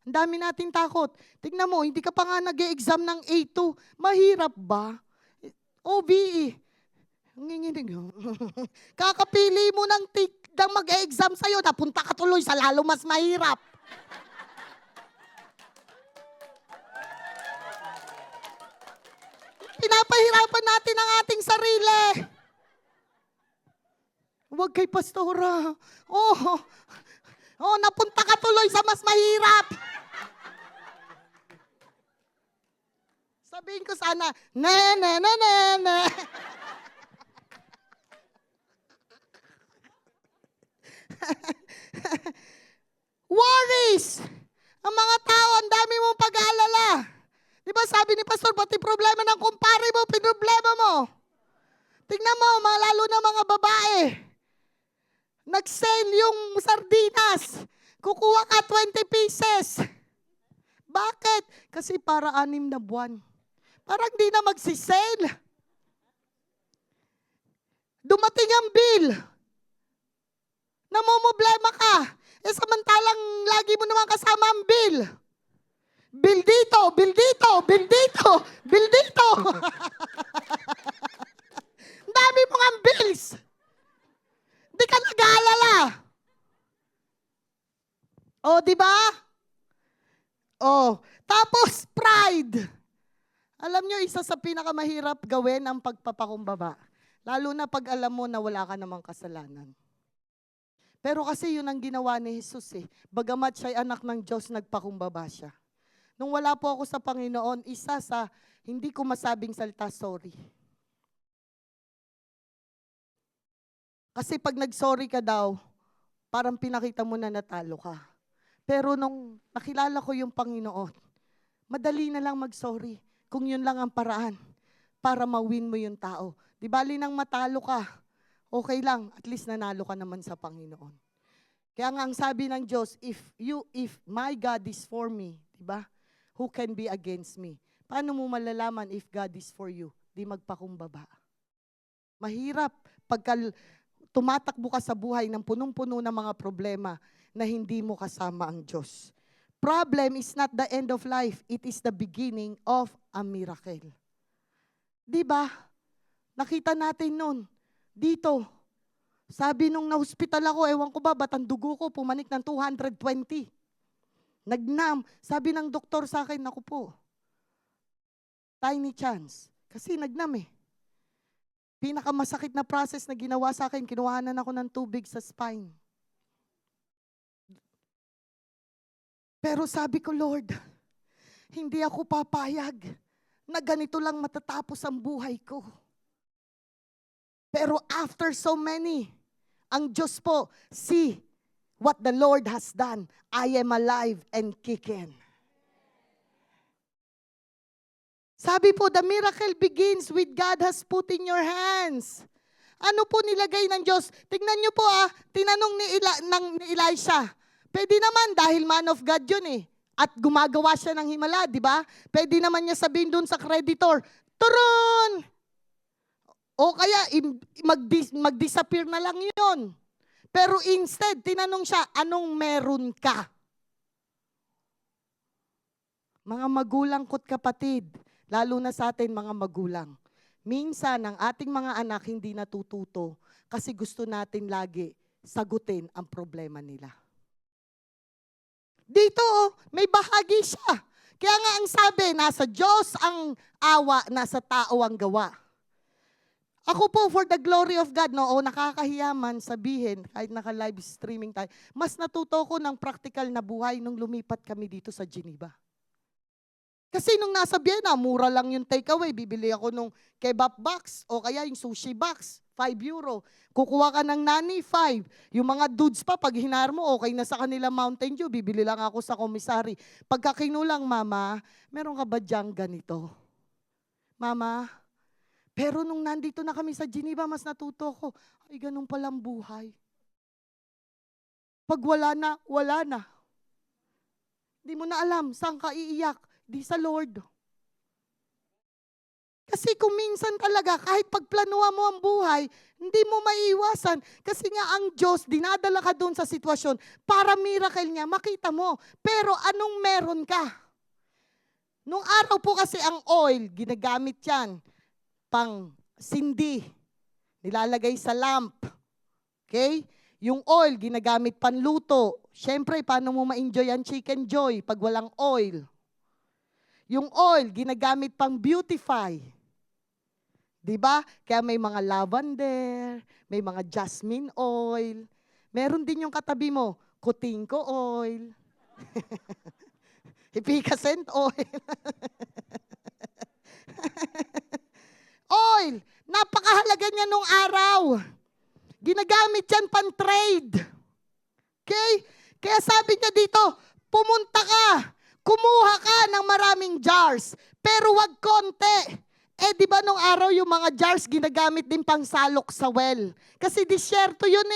Ang dami natin takot. Tignan mo, hindi ka pa nga nag-e-exam ng A2. Mahirap ba? OBE. Nginginig. Kakapili mo ng mag-e-exam sa'yo, napunta ka tuloy sa lalo mas mahirap. Pinapahirapan natin ang ating sarili. Huwag kay pastora. Napunta ka tuloy sa mas mahirap. Sabihin ko sana, ne. Worries. Ang mga tao, ang dami mong pag-aalala. Di ba sabi ni Pastor, pati problema ng kumpare mo, pinroblema mo. Tingnan mo, lalo na mga babae. Nag-sale yung sardinas. Kukuha ka 20 pieces. Bakit? Kasi para 6 na buwan. Parang di na magsisale. Dumating ang bill. Namumblema ka. Samantalang lagi mo naman kasama ang bill. Bill dito, bill dito, bill dito, bill dito. Ang dami mo nga bills. Di ka nag-aalala. Di ba? Tapos pride. Alam nyo, isa sa pinakamahirap gawin ang pagpapakumbaba. Lalo na pag alam mo na wala ka namang kasalanan. Pero kasi yun ang ginawa ni Jesus eh. Bagamat siya'y anak ng Diyos, nagpakumbaba siya. Nung wala po ako sa Panginoon, isa sa hindi ko masabing salita, sorry. Kasi pag nag-sorry ka daw, parang pinakita mo na natalo ka. Pero nung nakilala ko yung Panginoon, madali na lang mag-sorry. Kung yun lang ang paraan para ma-win mo yung tao. Di bali nang matalo ka, okay lang, at least nanalo ka naman sa Panginoon. Kaya nga ang sabi ng Diyos, if my God is for me, di ba? Who can be against me? Paano mo malalaman if God is for you? Di magpakumbaba. Mahirap pagka tumatakbo ka sa buhay ng punong-puno ng mga problema na hindi mo kasama ang Diyos. Problem is not the end of life. It is the beginning of a miracle. Di ba? Nakita natin nun. Dito. Sabi nung na-hospital ako, ewan ko ba, ba't ang dugo ko pumanik ng 220. Nagnam. Sabi ng doktor sa akin, naku po, tiny chance. Kasi nagnam eh. Pinakamasakit na process na ginawa sa akin, kinuhanan ako ng tubig sa spine. Pero sabi ko, Lord, hindi ako papayag na ganito lang matatapos ang buhay ko. Pero after so many, ang Diyos po, see what the Lord has done. I am alive and kicking. Sabi po, the miracle begins with God has put in your hands. Ano po nilagay ng Diyos? Tingnan niyo po tinanong ni Elisha. Pwede naman dahil man of God yun At gumagawa siya ng himala, di ba? Pwede naman niya sabihin doon sa creditor, turon! O kaya mag-disappear na lang yun. Pero instead, tinanong siya, anong meron ka? Mga magulang ko't kapatid, lalo na sa atin mga magulang. Minsan, ang ating mga anak hindi natututo kasi gusto natin lagi sagutin ang problema nila. Dito, may bahagi siya. Kaya nga ang sabi, nasa Diyos ang awa, nasa tao ang gawa. Ako po, for the glory of God, nakakahiya man sabihin, kahit naka-live streaming tayo, mas natuto ko ng practical na buhay nung lumipat kami dito sa Geneva. Kasi nung nasa Vienna, mura lang yung takeaway. Bibili ako nung kebab box o kaya yung sushi box, €5. Kukuha ka ng nani, 5. Yung mga dudes pa, pag hinar mo, okay na sa kanila Mountain Dew, bibili lang ako sa commissary. Pagka kinulang, Mama, meron ka ba diyang ganito? Mama, pero nung nandito na kami sa Geneva, mas natuto ko, ay ganun palang buhay. Pag wala na, wala na. Hindi mo na alam, saan ka iiyak? Di sa Lord. Kasi kung minsan talaga, kahit pagplanuhan mo ang buhay, hindi mo maiiwasan. Kasi nga ang Diyos, dinadala ka doon sa sitwasyon para miracle niya, makita mo. Pero anong meron ka? Nung araw po kasi ang oil, ginagamit yan pang sindi. Nilalagay sa lamp. Okay? Yung oil, ginagamit panluto. Siyempre, paano mo ma-enjoy ang chicken joy pag walang oil? Yung oil, ginagamit pang beautify. Diba? Kaya may mga lavender, may mga jasmine oil. Meron din yung katabi mo, kutingko oil. Epicacent oil. Oil, napakahalaga niya nung araw. Ginagamit yan pang-trade. Okay? Kaya sabi niya dito, pumunta ka. Kumuha ka ng maraming jars, pero wag konti. Di ba nung araw yung mga jars ginagamit din pang salok sa well? Kasi disyerto yun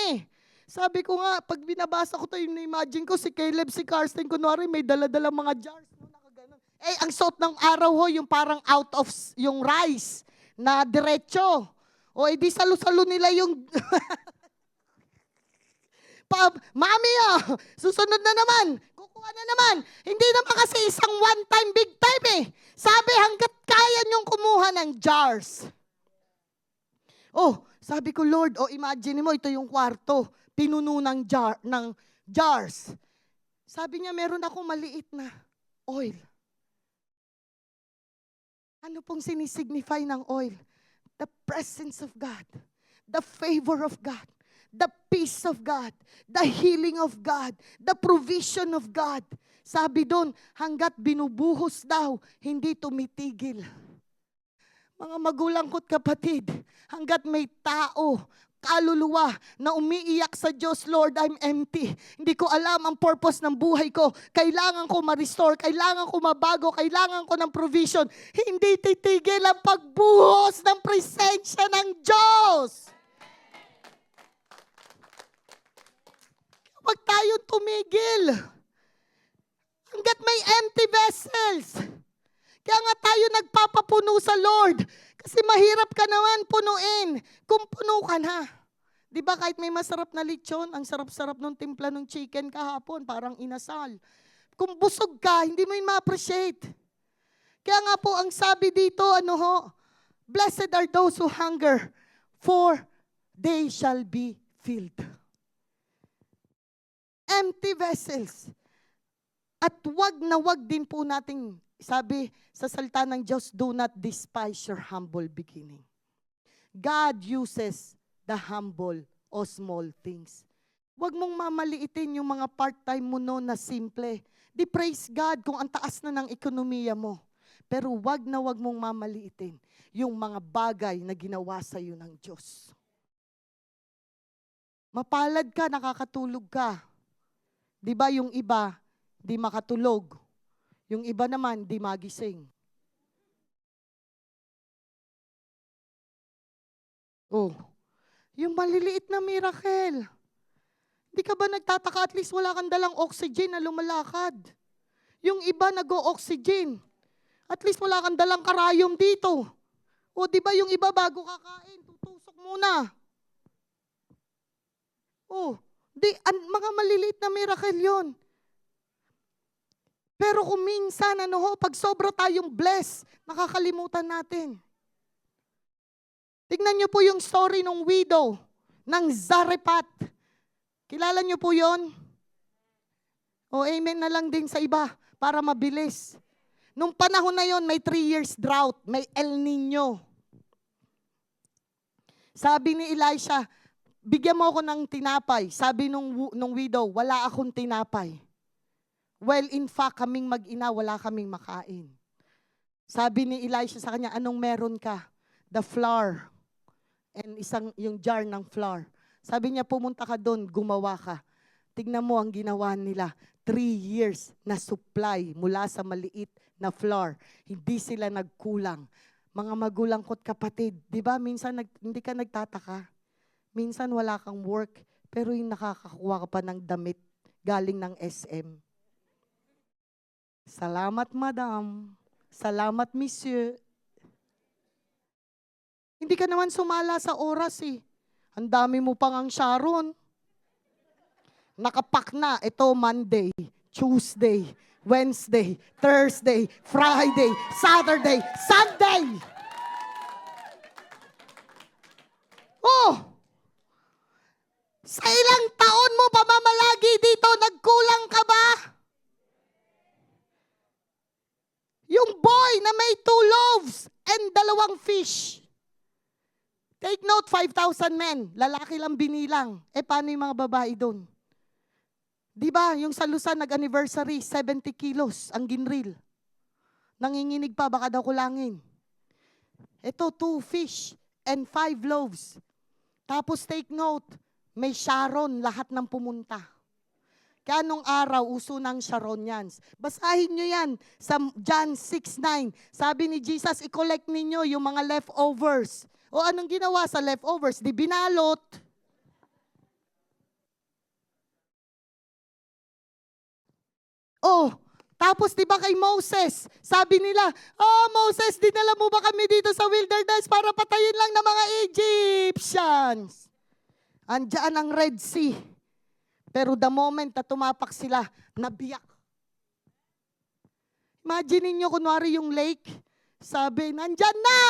Sabi ko nga, pag binabasa ko tayo, na-imagine ko si Caleb, si Karsten, kunwari may dala-dala mga jars. Nakaganon. Ang suot ng araw yung parang out of yung rice na diretso. Di salo-salo nila yung... Mami susunod na naman. Kukuha na naman. Hindi naman kasi isang one-time, big time Sabi hanggat kaya niyong kumuha ng jars. Sabi ko, Lord, imagine mo, ito yung kwarto. Pinuno ng jars. Sabi niya, meron ako maliit na oil. Ano pong sinisignify ng oil? The presence of God. The favor of God. The peace of God, the healing of God, the provision of God. Sabi doon, hanggat binubuhos daw, hindi tumitigil. Mga magulang ko't kapatid, hanggat may tao, kaluluwa na umiiyak sa Diyos, Lord, I'm empty. Hindi ko alam ang purpose ng buhay ko. Kailangan ko ma-restore, kailangan ko mabago, kailangan ko ng provision. Hindi titigil ang pagbuhos ng presensya ng Diyos. Huwag tayong tumigil. Hanggat may empty vessels. Kaya nga tayo nagpapapuno sa Lord. Kasi mahirap ka naman punuin kung puno ka na. Di ba kahit may masarap na lechon, ang sarap-sarap nung timpla ng chicken kahapon, parang inasal. Kung busog ka, hindi mo yun ma-appreciate. Kaya nga po, ang sabi dito, blessed are those who hunger, for they shall be filled. Empty vessels. At wag na wag din po nating, sabi sa salita ng Diyos, do not despise your humble beginning. God uses the humble o small things. Wag mong mamaliitin yung mga part-time mo na simple. Di praise God kung ang taas na ng ekonomiya mo. Pero wag na wag mong mamaliitin yung mga bagay na ginawa sa iyo ng Diyos. Mapalad ka, nakakatulog ka. Di ba yung iba, di makatulog. Yung iba naman, di magising. Oh, yung maliliit na miracle. Di ka ba nagtataka at least wala kang dalang oxygen na lumalakad? Yung iba nag-o-oxygen. At least wala kang dalang karayom dito. O di ba yung iba bago kakain, tutusok muna. Oh, mga maliliit na miracle yun. Pero kung minsan, pag sobra tayong blessed, nakakalimutan natin. Tignan niyo po yung story ng widow ng Zarephath. Kilala niyo po yon? O amen na lang din sa iba para mabilis. Nung panahon na yon, may 3 years drought, may El Nino. Sabi ni Elisha, bigyan mo ako ng tinapay. Sabi nung widow, wala akong tinapay. Well, in fact, kaming mag-ina, wala kaming makain. Sabi ni Elisha sa kanya, anong meron ka? The flour. And yung jar ng flour. Sabi niya, pumunta ka doon, gumawa ka. Tignan mo ang ginawa nila. 3 years na supply mula sa maliit na flour. Hindi sila nagkulang. Mga magulang ko't kapatid, di ba minsan hindi ka nagtataka? Minsan wala kang work, pero yung nakakakuha ka pa ng damit galing ng SM. Salamat, madam. Salamat, monsieur. Hindi ka naman sumala sa oras eh. Ang dami mo pang ang Sharon. Nakapak na. Ito Monday, Tuesday, Wednesday, Thursday, Friday, Saturday, Sunday. Oh! Sa ilang taon mo pamamalagi dito, nagkulang ka ba? Yung boy na may 2 loaves and 2 fish. Take note, 5,000 men. Lalaki lang binilang. Paano yung mga babae doon? Di ba, yung sa Luzon nag-anniversary, 70 kilos ang ginril. Nanginginig pa, baka daw kulangin. Ito, 2 fish and 5 loaves. Tapos take note, may Sharon, lahat ng pumunta. Kaya nung araw, uso ng Sharonians. Basahin nyo yan sa John 6:9. Sabi ni Jesus, i-collect ninyo yung mga leftovers. O anong ginawa sa leftovers? Di binalot. Oh, tapos di ba kay Moses, sabi nila, Moses, dinala mo ba kami dito sa wilderness para patayin lang ng mga Egyptians? Andiyan ang Red Sea. Pero the moment na tumapak sila, nabiyak. Imagine niyo kunwari yung lake, sabi, nandyan na!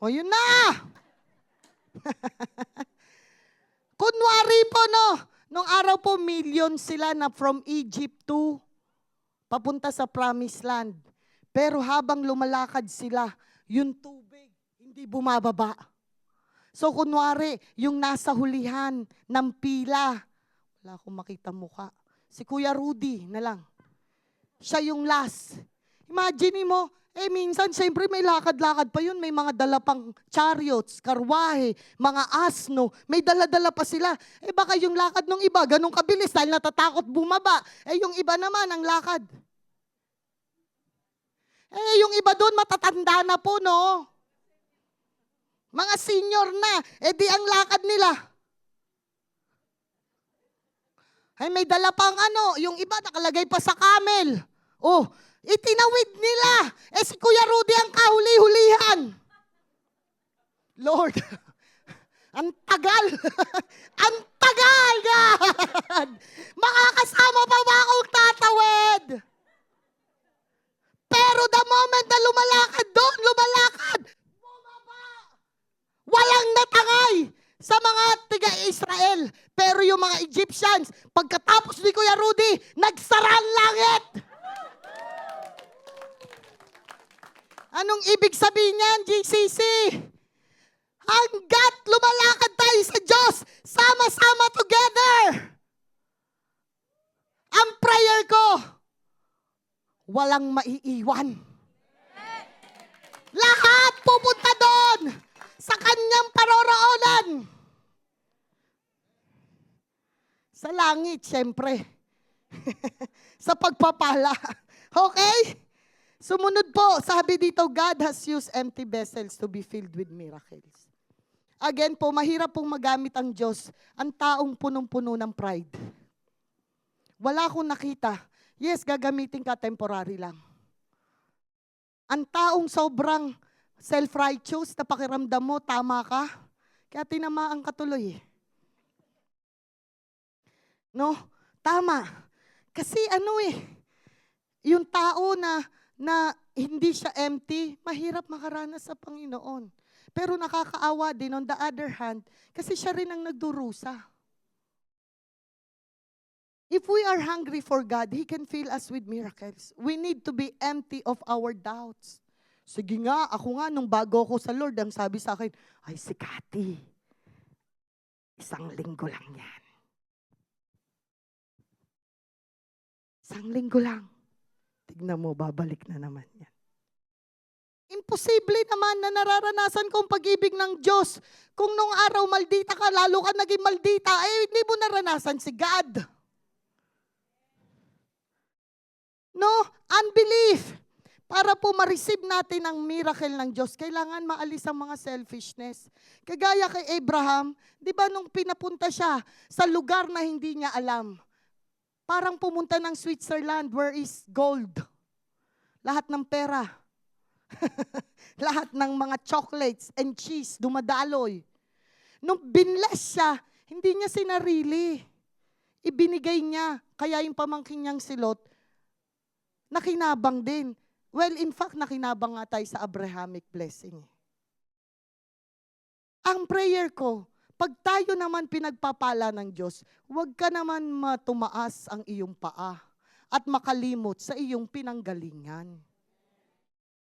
O yun na! Kunwari po, no? Nung araw po, million sila na from Egypt to papunta sa Promised Land. Pero habang lumalakad sila, yung tubig, hindi bumababa. So kunwari, yung nasa hulihan ng pila, wala akong makita mukha, si Kuya Rudy na lang. Siya yung last. Imagine mo, minsan siyempre may lakad-lakad pa yun, may mga dala pang chariots, karwahe, mga asno, may dala-dala pa sila. Baka yung lakad ng iba, ganun kabilis dahil natatakot bumaba. Yung iba naman ang lakad. Yung iba doon matatanda na po, no? Mga senior na, di ang lakad nila. May dala pang yung iba nakalagay pa sa camel. Oh, itinawid nila. Si Kuya Rudy ang kahuli-hulihan. Lord, ang tagal. Ang tagal, God. Makakasama pa ba akong tatawid? Pero the moment na lumalakad doon, bumaba. Walang natangay sa mga tiga-Israel. Pero yung mga Egyptians, pagkatapos ni Kuya Rudy, nagsara ang langit. Anong ibig sabihin niyan, GCC? Hanggat lumalakad tayo sa Diyos, sama-sama together. Ang prayer ko, walang maiiwan. Lahat pupunta doon sa kanyang paroroonan. langit, syempre. Sa pagpapala. Okay? Sumunod po, sabi dito, God has used empty vessels to be filled with miracles. Again po, mahirap pong magamit ang Diyos, ang taong punong-puno ng pride. Wala akong nakita. Yes, gagamitin ka temporary lang. Ang taong sobrang self-righteous, na pakiramdam mo, tama ka, kaya tinamaan ka tuloy. No? Tama. Kasi yung tao na hindi siya empty, mahirap makaranas sa Panginoon. Pero nakakaawa din on the other hand, kasi siya rin ang nagdurusa. If we are hungry for God, He can fill us with miracles. We need to be empty of our doubts. Sige nga, ako nga, nung bago ako sa Lord, ang sabi sa akin, ay si Cathy, 1 linggo lang yan. 1 linggo lang. Tignan mo, babalik na naman yan. Imposible naman na nararanasan ko ang pag-ibig ng Diyos. Kung nung araw maldita ka, lalo ka naging maldita, hindi mo naranasan si God. No? Unbelief. Para po ma-receive natin ang miracle ng Diyos, kailangan maalis ang mga selfishness. Kagaya kay Abraham, di ba nung pinapunta siya sa lugar na hindi niya alam, parang pumunta ng Switzerland where is gold. Lahat ng pera. Lahat ng mga chocolates and cheese dumadaloy. Nung binless siya, hindi niya sinarili. Ibinigay niya. Kaya yung pamangkin niyang si Lot, nakinabang din. Well, in fact, nakinabang nga tayo sa Abrahamic blessing. Ang prayer ko, pag tayo naman pinagpapala ng Diyos, huwag ka naman matumaas ang iyong paa at makalimot sa iyong pinanggalingan.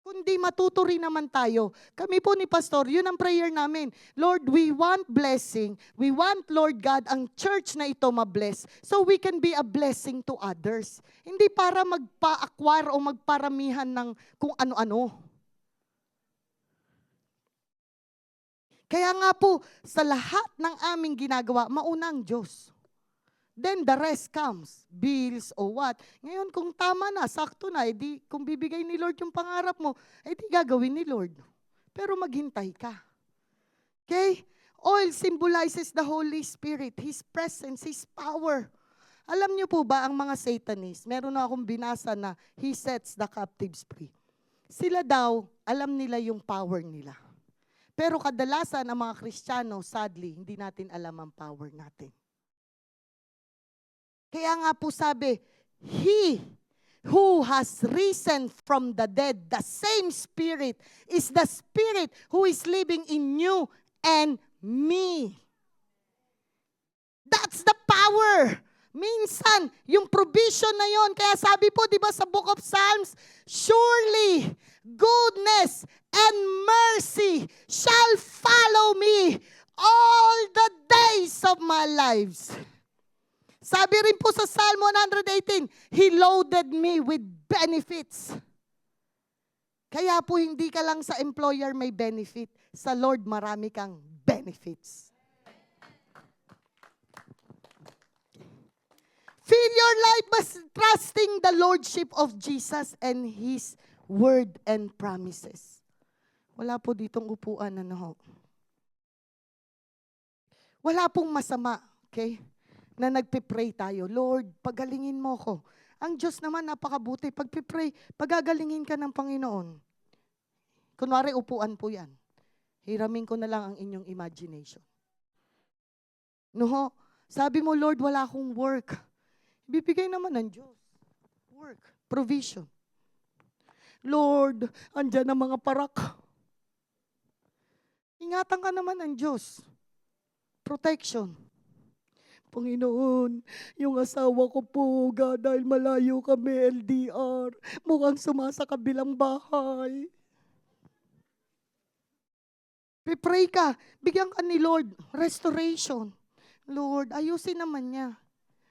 Kundi matuto rin naman tayo. Kami po ni Pastor, yun ang prayer namin. Lord, we want blessing. We want, Lord God, ang church na ito ma-bless so we can be a blessing to others. Hindi para magpa-acquire o magparamihan ng kung ano-ano. Kaya nga po, sa lahat ng aming ginagawa, mauna ang Diyos. Then the rest comes, bills o what. Ngayon kung tama na, sakto na, edi kung bibigay ni Lord yung pangarap mo, edi gagawin ni Lord. Pero maghintay ka. Okay? Oil symbolizes the Holy Spirit, His presence, His power. Alam niyo po ba ang mga Satanists, meron na akong binasa na He sets the captives free. Sila daw, alam nila yung power nila. Pero kadalasan ang mga Kristiyano, sadly, hindi natin alam ang power natin. Kaya nga po sabi, He who has risen from the dead, the same Spirit, is the Spirit who is living in you and me. That's the power. Minsan, yung provision na yon, kaya sabi po, di ba sa Book of Psalms, surely goodness and mercy shall follow me all the days of my lives. Sabi rin po sa Psalm 118, He loaded me with benefits. Kaya po hindi ka lang sa employer may benefit. Sa Lord marami kang benefits. Fill your life by trusting the Lordship of Jesus and His word and promises. Wala po ditong upuan Wala pong masama, okay? Na nagpipray tayo, Lord, pagalingin mo ko. Ang Diyos naman napakabuti. Pagpipray, pagagalingin ka ng Panginoon. Kunwari, upuan po yan. Hiramin ko na lang ang inyong imagination. No, sabi mo, Lord, wala akong work. Bibigay naman ng Diyos. Work, provision. Lord, andyan ang mga parak. Ingatan ka naman ng Diyos. Protection. Panginoon, yung asawa ko po, God, dahil malayo kami, LDR, mukhang sumasa kabilang bahay. Pipray ka, bigyan ka ni Lord, restoration. Lord, ayusin naman niya.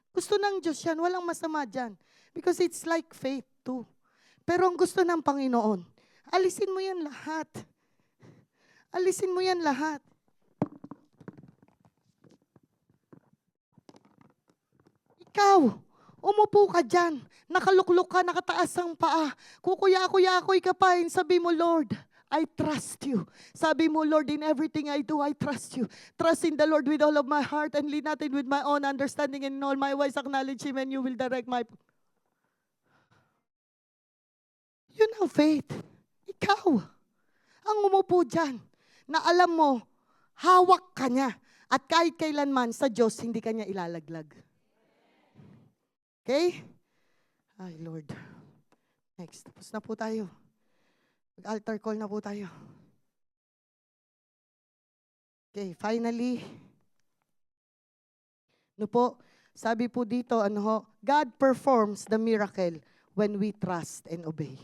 Gusto ng Diyos yan, walang masama dyan. Because it's like faith too. Pero ang gusto ng Panginoon, alisin mo yan lahat. Alisin mo yan lahat. Ikaw, umupo ka dyan. Nakaluklok ka, nakataas ang paa. Kukuya-kuya-kuy ka pa. Sabi mo, Lord, I trust you. Sabi mo, Lord, in everything I do, I trust you. Trust in the Lord with all of my heart and lean nothing with my own understanding, and in all my ways acknowledge Him and you will direct my... Yun ang faith. Ikaw, ang umupo dyan, na alam mo, hawak ka niya. At kahit kailanman sa Diyos, hindi ka niya ilalaglag. Okay? Ay, Lord. Next, tapos na po tayo. Mag-altar call na po tayo. Okay, finally. Sabi po dito, God performs the miracle when we trust and obey.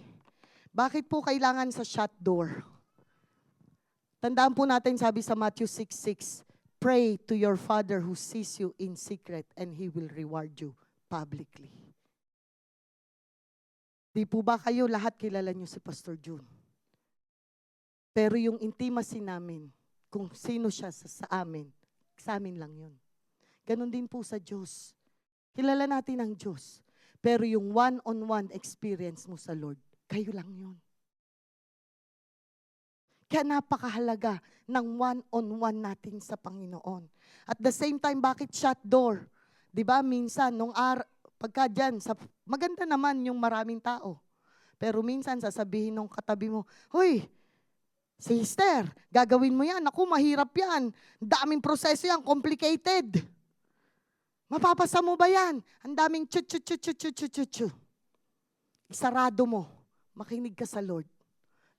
Bakit po kailangan sa shut door? Tandaan po natin, sabi sa Matthew 6:6, pray to your Father who sees you in secret and He will reward you publicly. Di po ba kayo lahat kilala niyo si Pastor June? Pero yung intimacy namin, kung sino siya sa amin lang yun. Ganon din po sa Diyos. Kilala natin ang Diyos. Pero yung one-on-one experience mo sa Lord, kayo lang yun. Kaya napakahalaga ng one-on-one natin sa Panginoon. At the same time, bakit shut door? Diba, minsan, pagka dyan, maganda naman yung maraming tao. Pero minsan, sasabihin nung katabi mo, hoy, sister, gagawin mo yan. Ako, mahirap yan. Daming proseso yan, complicated. Mapapasa mo ba yan? Ang daming chu. Isarado mo. Makinig ka sa Lord.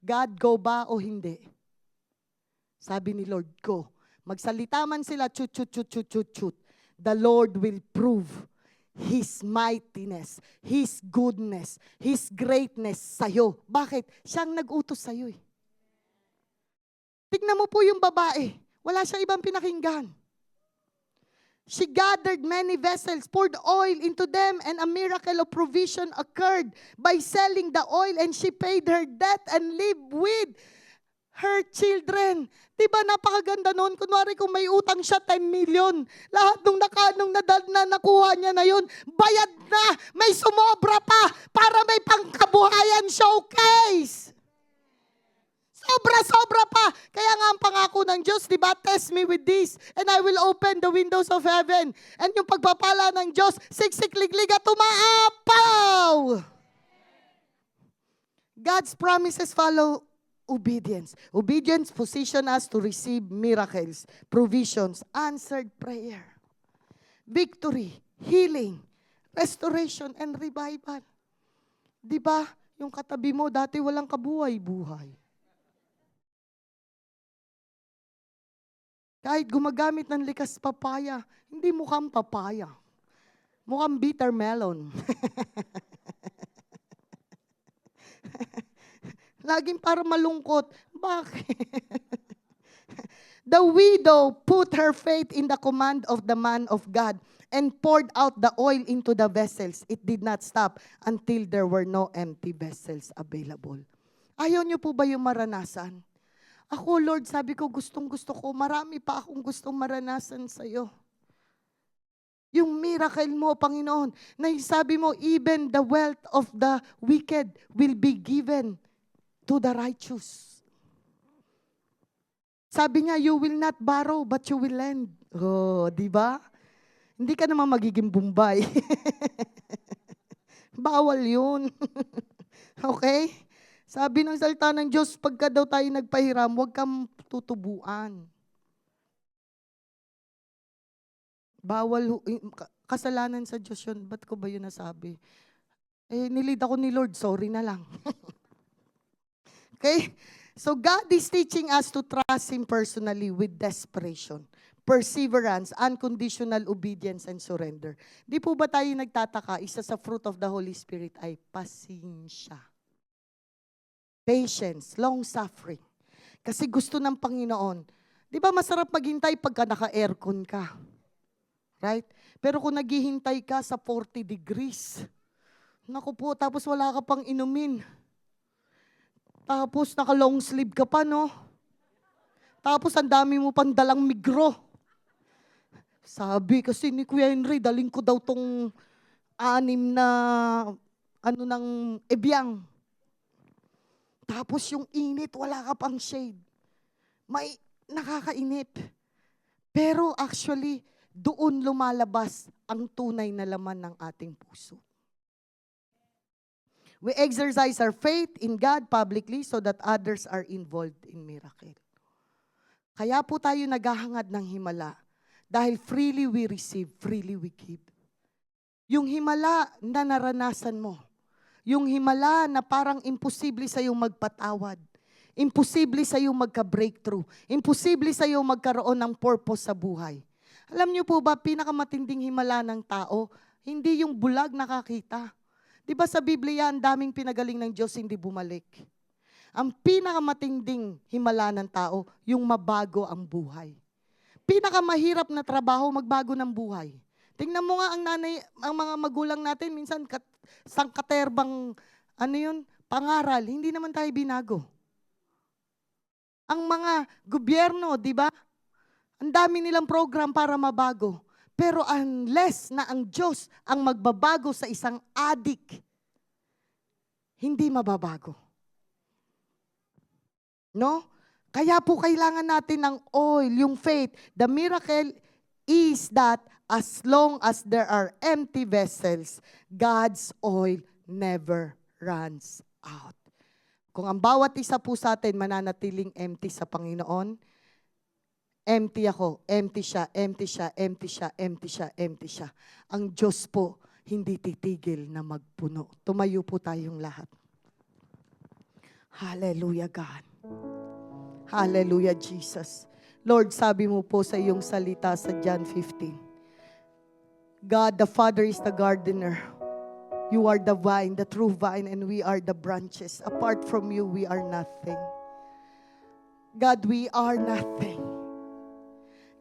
God, go ba o hindi? Sabi ni Lord, go. Magsalita man sila, chut. The Lord will prove His mightiness, His goodness, His greatness sa'yo. Bakit? Siyang nag-utos sa'yo eh. Tignan mo po yung babae. Wala siya ibang pinakinggan. She gathered many vessels, poured oil into them, and a miracle of provision occurred by selling the oil, and she paid her debt and lived with her children. Diba napakaganda nun? Kunwari kung may utang siya, 10 million. Lahat nung nakuha niya na yun, bayad na. May sumobra pa para may pangkabuhayan showcase. Sobra pa. Kaya nga ang pangako ng Diyos, di ba? Test me with this and I will open the windows of heaven. And yung pagpapala ng Diyos, siksik-ligliga, tumaapaw. God's promises follow obedience. Obedience position us to receive miracles, provisions, answered prayer, victory, healing, restoration, and revival. Di ba? Yung katabi mo, dati walang kabuhay-buhay. Kahit gumagamit ng likas papaya, hindi mukhang papaya. Mukhang bitter melon. Laging para malungkot. Bakit? The widow put her faith in the command of the man of God and poured out the oil into the vessels. It did not stop until there were no empty vessels available. Ayaw niyo po ba yung maranasan? Ako, Lord, sabi ko, gustong-gusto ko, marami pa akong gustong maranasan sa'yo. Yung miracle mo, Panginoon, na sabi mo, even the wealth of the wicked will be given to the righteous. Sabi niya, you will not borrow, but you will lend. Oh, di ba? Hindi ka naman magiging Bombay. Bawal yun. Okay? Sabi ng salita ng Diyos, pagka daw tayo nagpahiram, huwag kang tutubuan. Bawal, kasalanan sa Diyos yun. Ba't ko ba yun nasabi? Nilid ako ni Lord, sorry na lang. Okay? So God is teaching us to trust Him personally with desperation, perseverance, unconditional obedience, and surrender. Di po ba tayo nagtataka, isa sa fruit of the Holy Spirit ay pasensya. Patience, long-suffering. Kasi gusto ng Panginoon. Di ba masarap maghintay pagka naka-aircon ka? Right? Pero kung naghihintay ka sa 40 degrees, naku po, tapos wala ka pang inumin. Tapos naka-long sleeve ka pa, no? Tapos ang dami mo pang dalang migro. Sabi kasi ni Kuya Henry, daling ko daw tong 6 na ng ebyang. Tapos yung init, wala ka pang shade. May nakakainip. Pero actually, doon lumalabas ang tunay na laman ng ating puso. We exercise our faith in God publicly so that others are involved in miracle. Kaya po tayo naghahangad ng himala. Dahil freely we receive, freely we give. Yung himala na naranasan mo, yung himala na parang imposible sa iyo magpatawad, imposible sa iyo magka-breakthrough, imposible sa iyo magkaroon ng purpose sa buhay. Alam niyo po ba, pinakamatinding himala ng tao, hindi yung bulag nakakita. Di ba sa Biblia, ang daming pinagaling ng Diyos, hindi bumalik. Ang pinakamatinding himala ng tao, yung mabago ang buhay. Pinakamahirap na trabaho, magbago ng buhay. Tingnan mo nga ang mga magulang natin, minsan sangkaterbang, pangaral, hindi naman tayo binago. Ang mga gobyerno, di ba? Ang dami nilang program para mabago. Pero unless na ang Diyos ang magbabago sa isang adik, hindi mababago. No? Kaya po kailangan natin ng oil, yung faith. The miracle is that as long as there are empty vessels, God's oil never runs out. Kung ang bawat isa po sa atin mananatiling empty sa Panginoon, empty ako, empty siya, empty siya, empty siya, empty siya, empty siya. Ang Diyos po hindi titigil na magpuno. Tumayo po tayong lahat. Hallelujah, God. Hallelujah, Jesus. Lord, sabi mo po sa iyong salita sa John 15, God the Father is the gardener. You are the vine, the true vine, and we are the branches. Apart from you, we are nothing. God, we are nothing.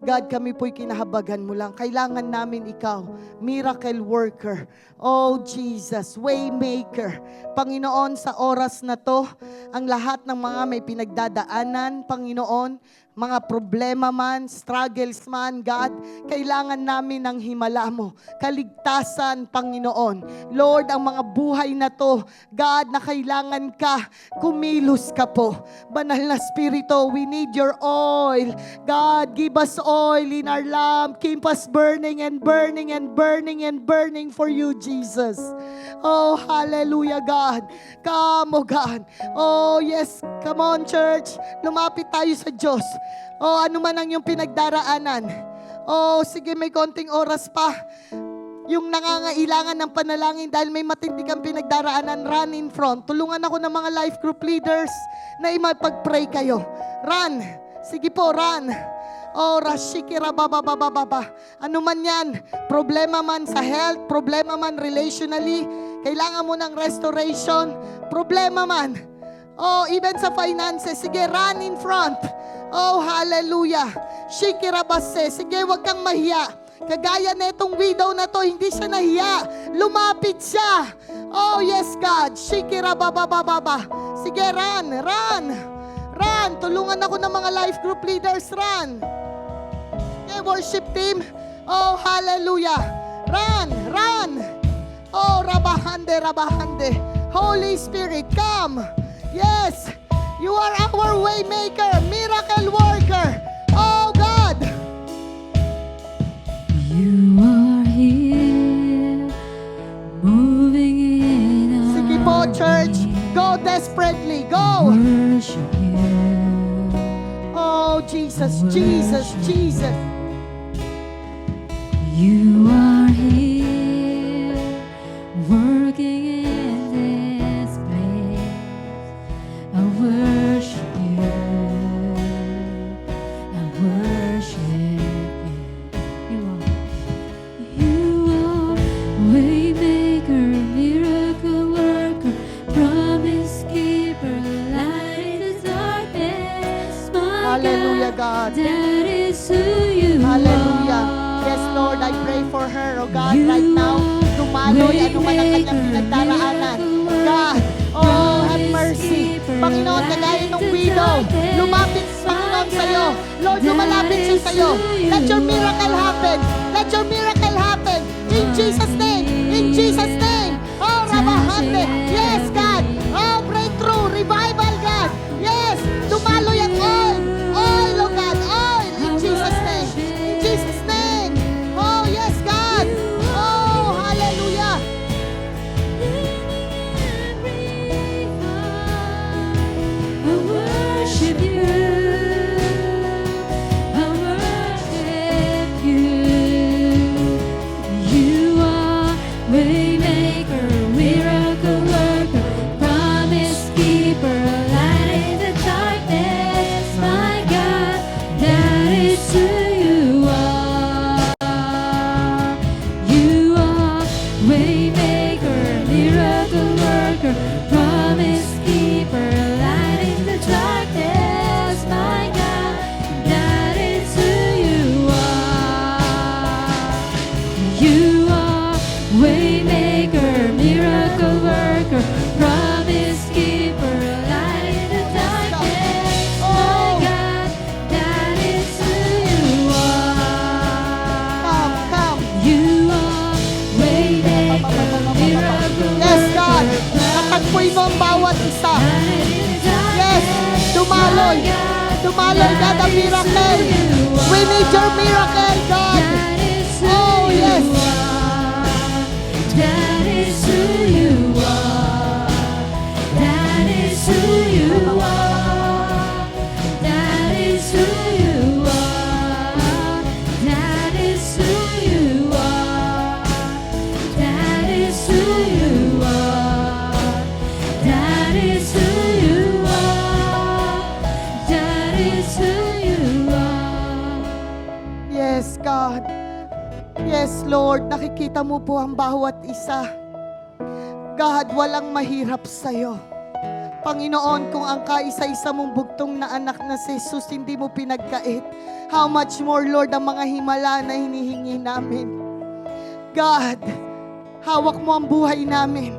God, kami po'y kinahabagan mo lang. Kailangan namin ikaw, miracle worker. Oh, Jesus, way maker. Panginoon, sa oras na to, ang lahat ng mga may pinagdadaanan, Panginoon, mga problema man, struggles man, God, kailangan namin ng himala mo. Kaligtasan, Panginoon. Lord, ang mga buhay na to, God, na kailangan ka, kumilos ka po. Banal na Spirito, we need your oil. God, give us oil in our lamp. Keep us burning and burning and burning and burning for you, Jesus. Oh, hallelujah, God. Come, oh God. Oh, yes. Come on, church. Lumapit tayo sa Diyos. Oh, ano man ang yung pinagdaraanan. Oh, sige, may konting oras pa. Yung nangangailangan ng panalangin dahil may matindi kang pinagdaraanan, run in front. Tulungan ako ng mga life group leaders na imapag-pray kayo. Run. Sige po, run. Oh, rashikira bababababa. Ano man yan, problema man sa health, problema man relationally, kailangan mo ng restoration, problema man. Oh, even sa finances, sige, run in front. Oh, hallelujah. Shikira base, sige, wag kang mahiya. Kagaya na itong widow na to, hindi siya nahiya. Lumapit siya. Oh, yes, God. Shikira bababababa. Sige, run, run. Run. Tulungan ako ng mga life group leaders, run. Okay, worship team. Oh, hallelujah. Run, run. Oh, rabahande, rabahande. Holy Spirit, come. Yes, you are our way maker, miracle worker. Oh, God. You are here, moving in our Sige po, church. Go desperately. Go. worship you. Oh, Jesus, Jesus, Jesus. You are here, working in this place. I worship you. I worship you. You are waymaker, miracle worker, promise keeper, light in the darkness. My Hallelujah, God, God. that is who you Hallelujah. are. Yes, Lord, I pray for her, oh God, right now. Dumaloy, ano man ang kanyang pinagdaraanan. God, oh, have mercy. Panginoon, kagaya ng widow, lumapit, Panginoon, sa'yo. Lord, lumalapit siya sa'yo. Let your miracle happen. Let your miracle happen. In Jesus' name. In Jesus' name. Oh, Rabahande. Yes, God. Oh, breakthrough. Revival, God. Yes. Tumalo yung oil. Oil, oh God. Oil. In Jesus' name. In Jesus' name. Oh, yes, God. Oh, hallelujah. I worship you. I worship you. You are waymaker, miracle worker, promise keeper, light in the darkness. My God, that is who you are. You are waymaker, miracle worker, promise keeper, light in the darkness. My God, that is who you are. You are waymaker, miracle worker, promise keeper, light in the darkness. My God, that is who you Come, are. come. You are waymaker, miracle Yes, God. worker, Natagpuin mo ang bawat isa. light in the Yes. darkness. Dumaloy. Dumaloy, God, ang miracle. We need your miracle, God. That is who Oh, yes. you are. That is who you are. That is who you are. That is who you are. That is who you are. That is who you are. That is who you are. That is who you are. Yes, God. Yes, Lord. Nakikita mo po ang bawat isa. God, walang mahirap sa'yo. Panginoon, kung ang kaisa-isa mong bugtong na anak na si Jesus hindi mo pinagkait, how much more, Lord, ang mga himala na hinihingi namin. God, hawak mo ang buhay namin.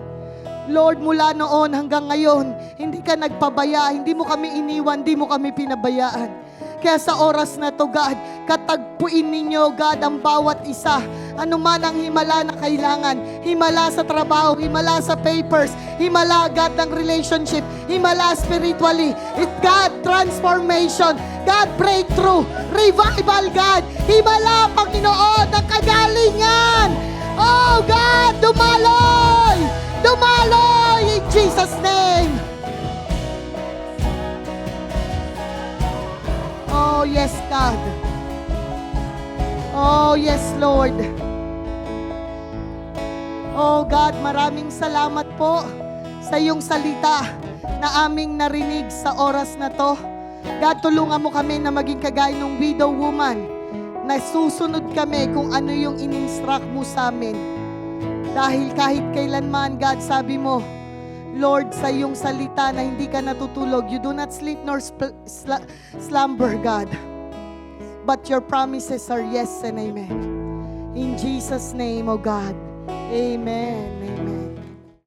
Lord, mula noon hanggang ngayon, hindi ka nagpabaya, hindi mo kami iniwan, hindi mo kami pinabayaan. Kaya sa oras na to, God, katagpuin ninyo, God, ang bawat isa. Ano man ang himala na kailangan. Himala sa trabaho, himala sa papers, himala, God, ng relationship, himala spiritually. God, transformation. God, breakthrough. Revival, God. Himala, Panginoon, ng kagalingan. Oh, God, dumaloy! Dumaloy in Jesus' name. Oh, yes, God. Oh, yes, Lord. Oh, God, maraming salamat po sa iyong salita na aming narinig sa oras na to. God, tulungan mo kami na maging kagaya ng widow woman na susunod kami kung ano yung in-instruct mo sa amin. Dahil kahit kailanman, God, sabi mo, Lord, sa iyong salita na hindi ka natutulog, you do not sleep nor slumber, God. But your promises are yes and amen. In Jesus' name, O God. Amen. Amen.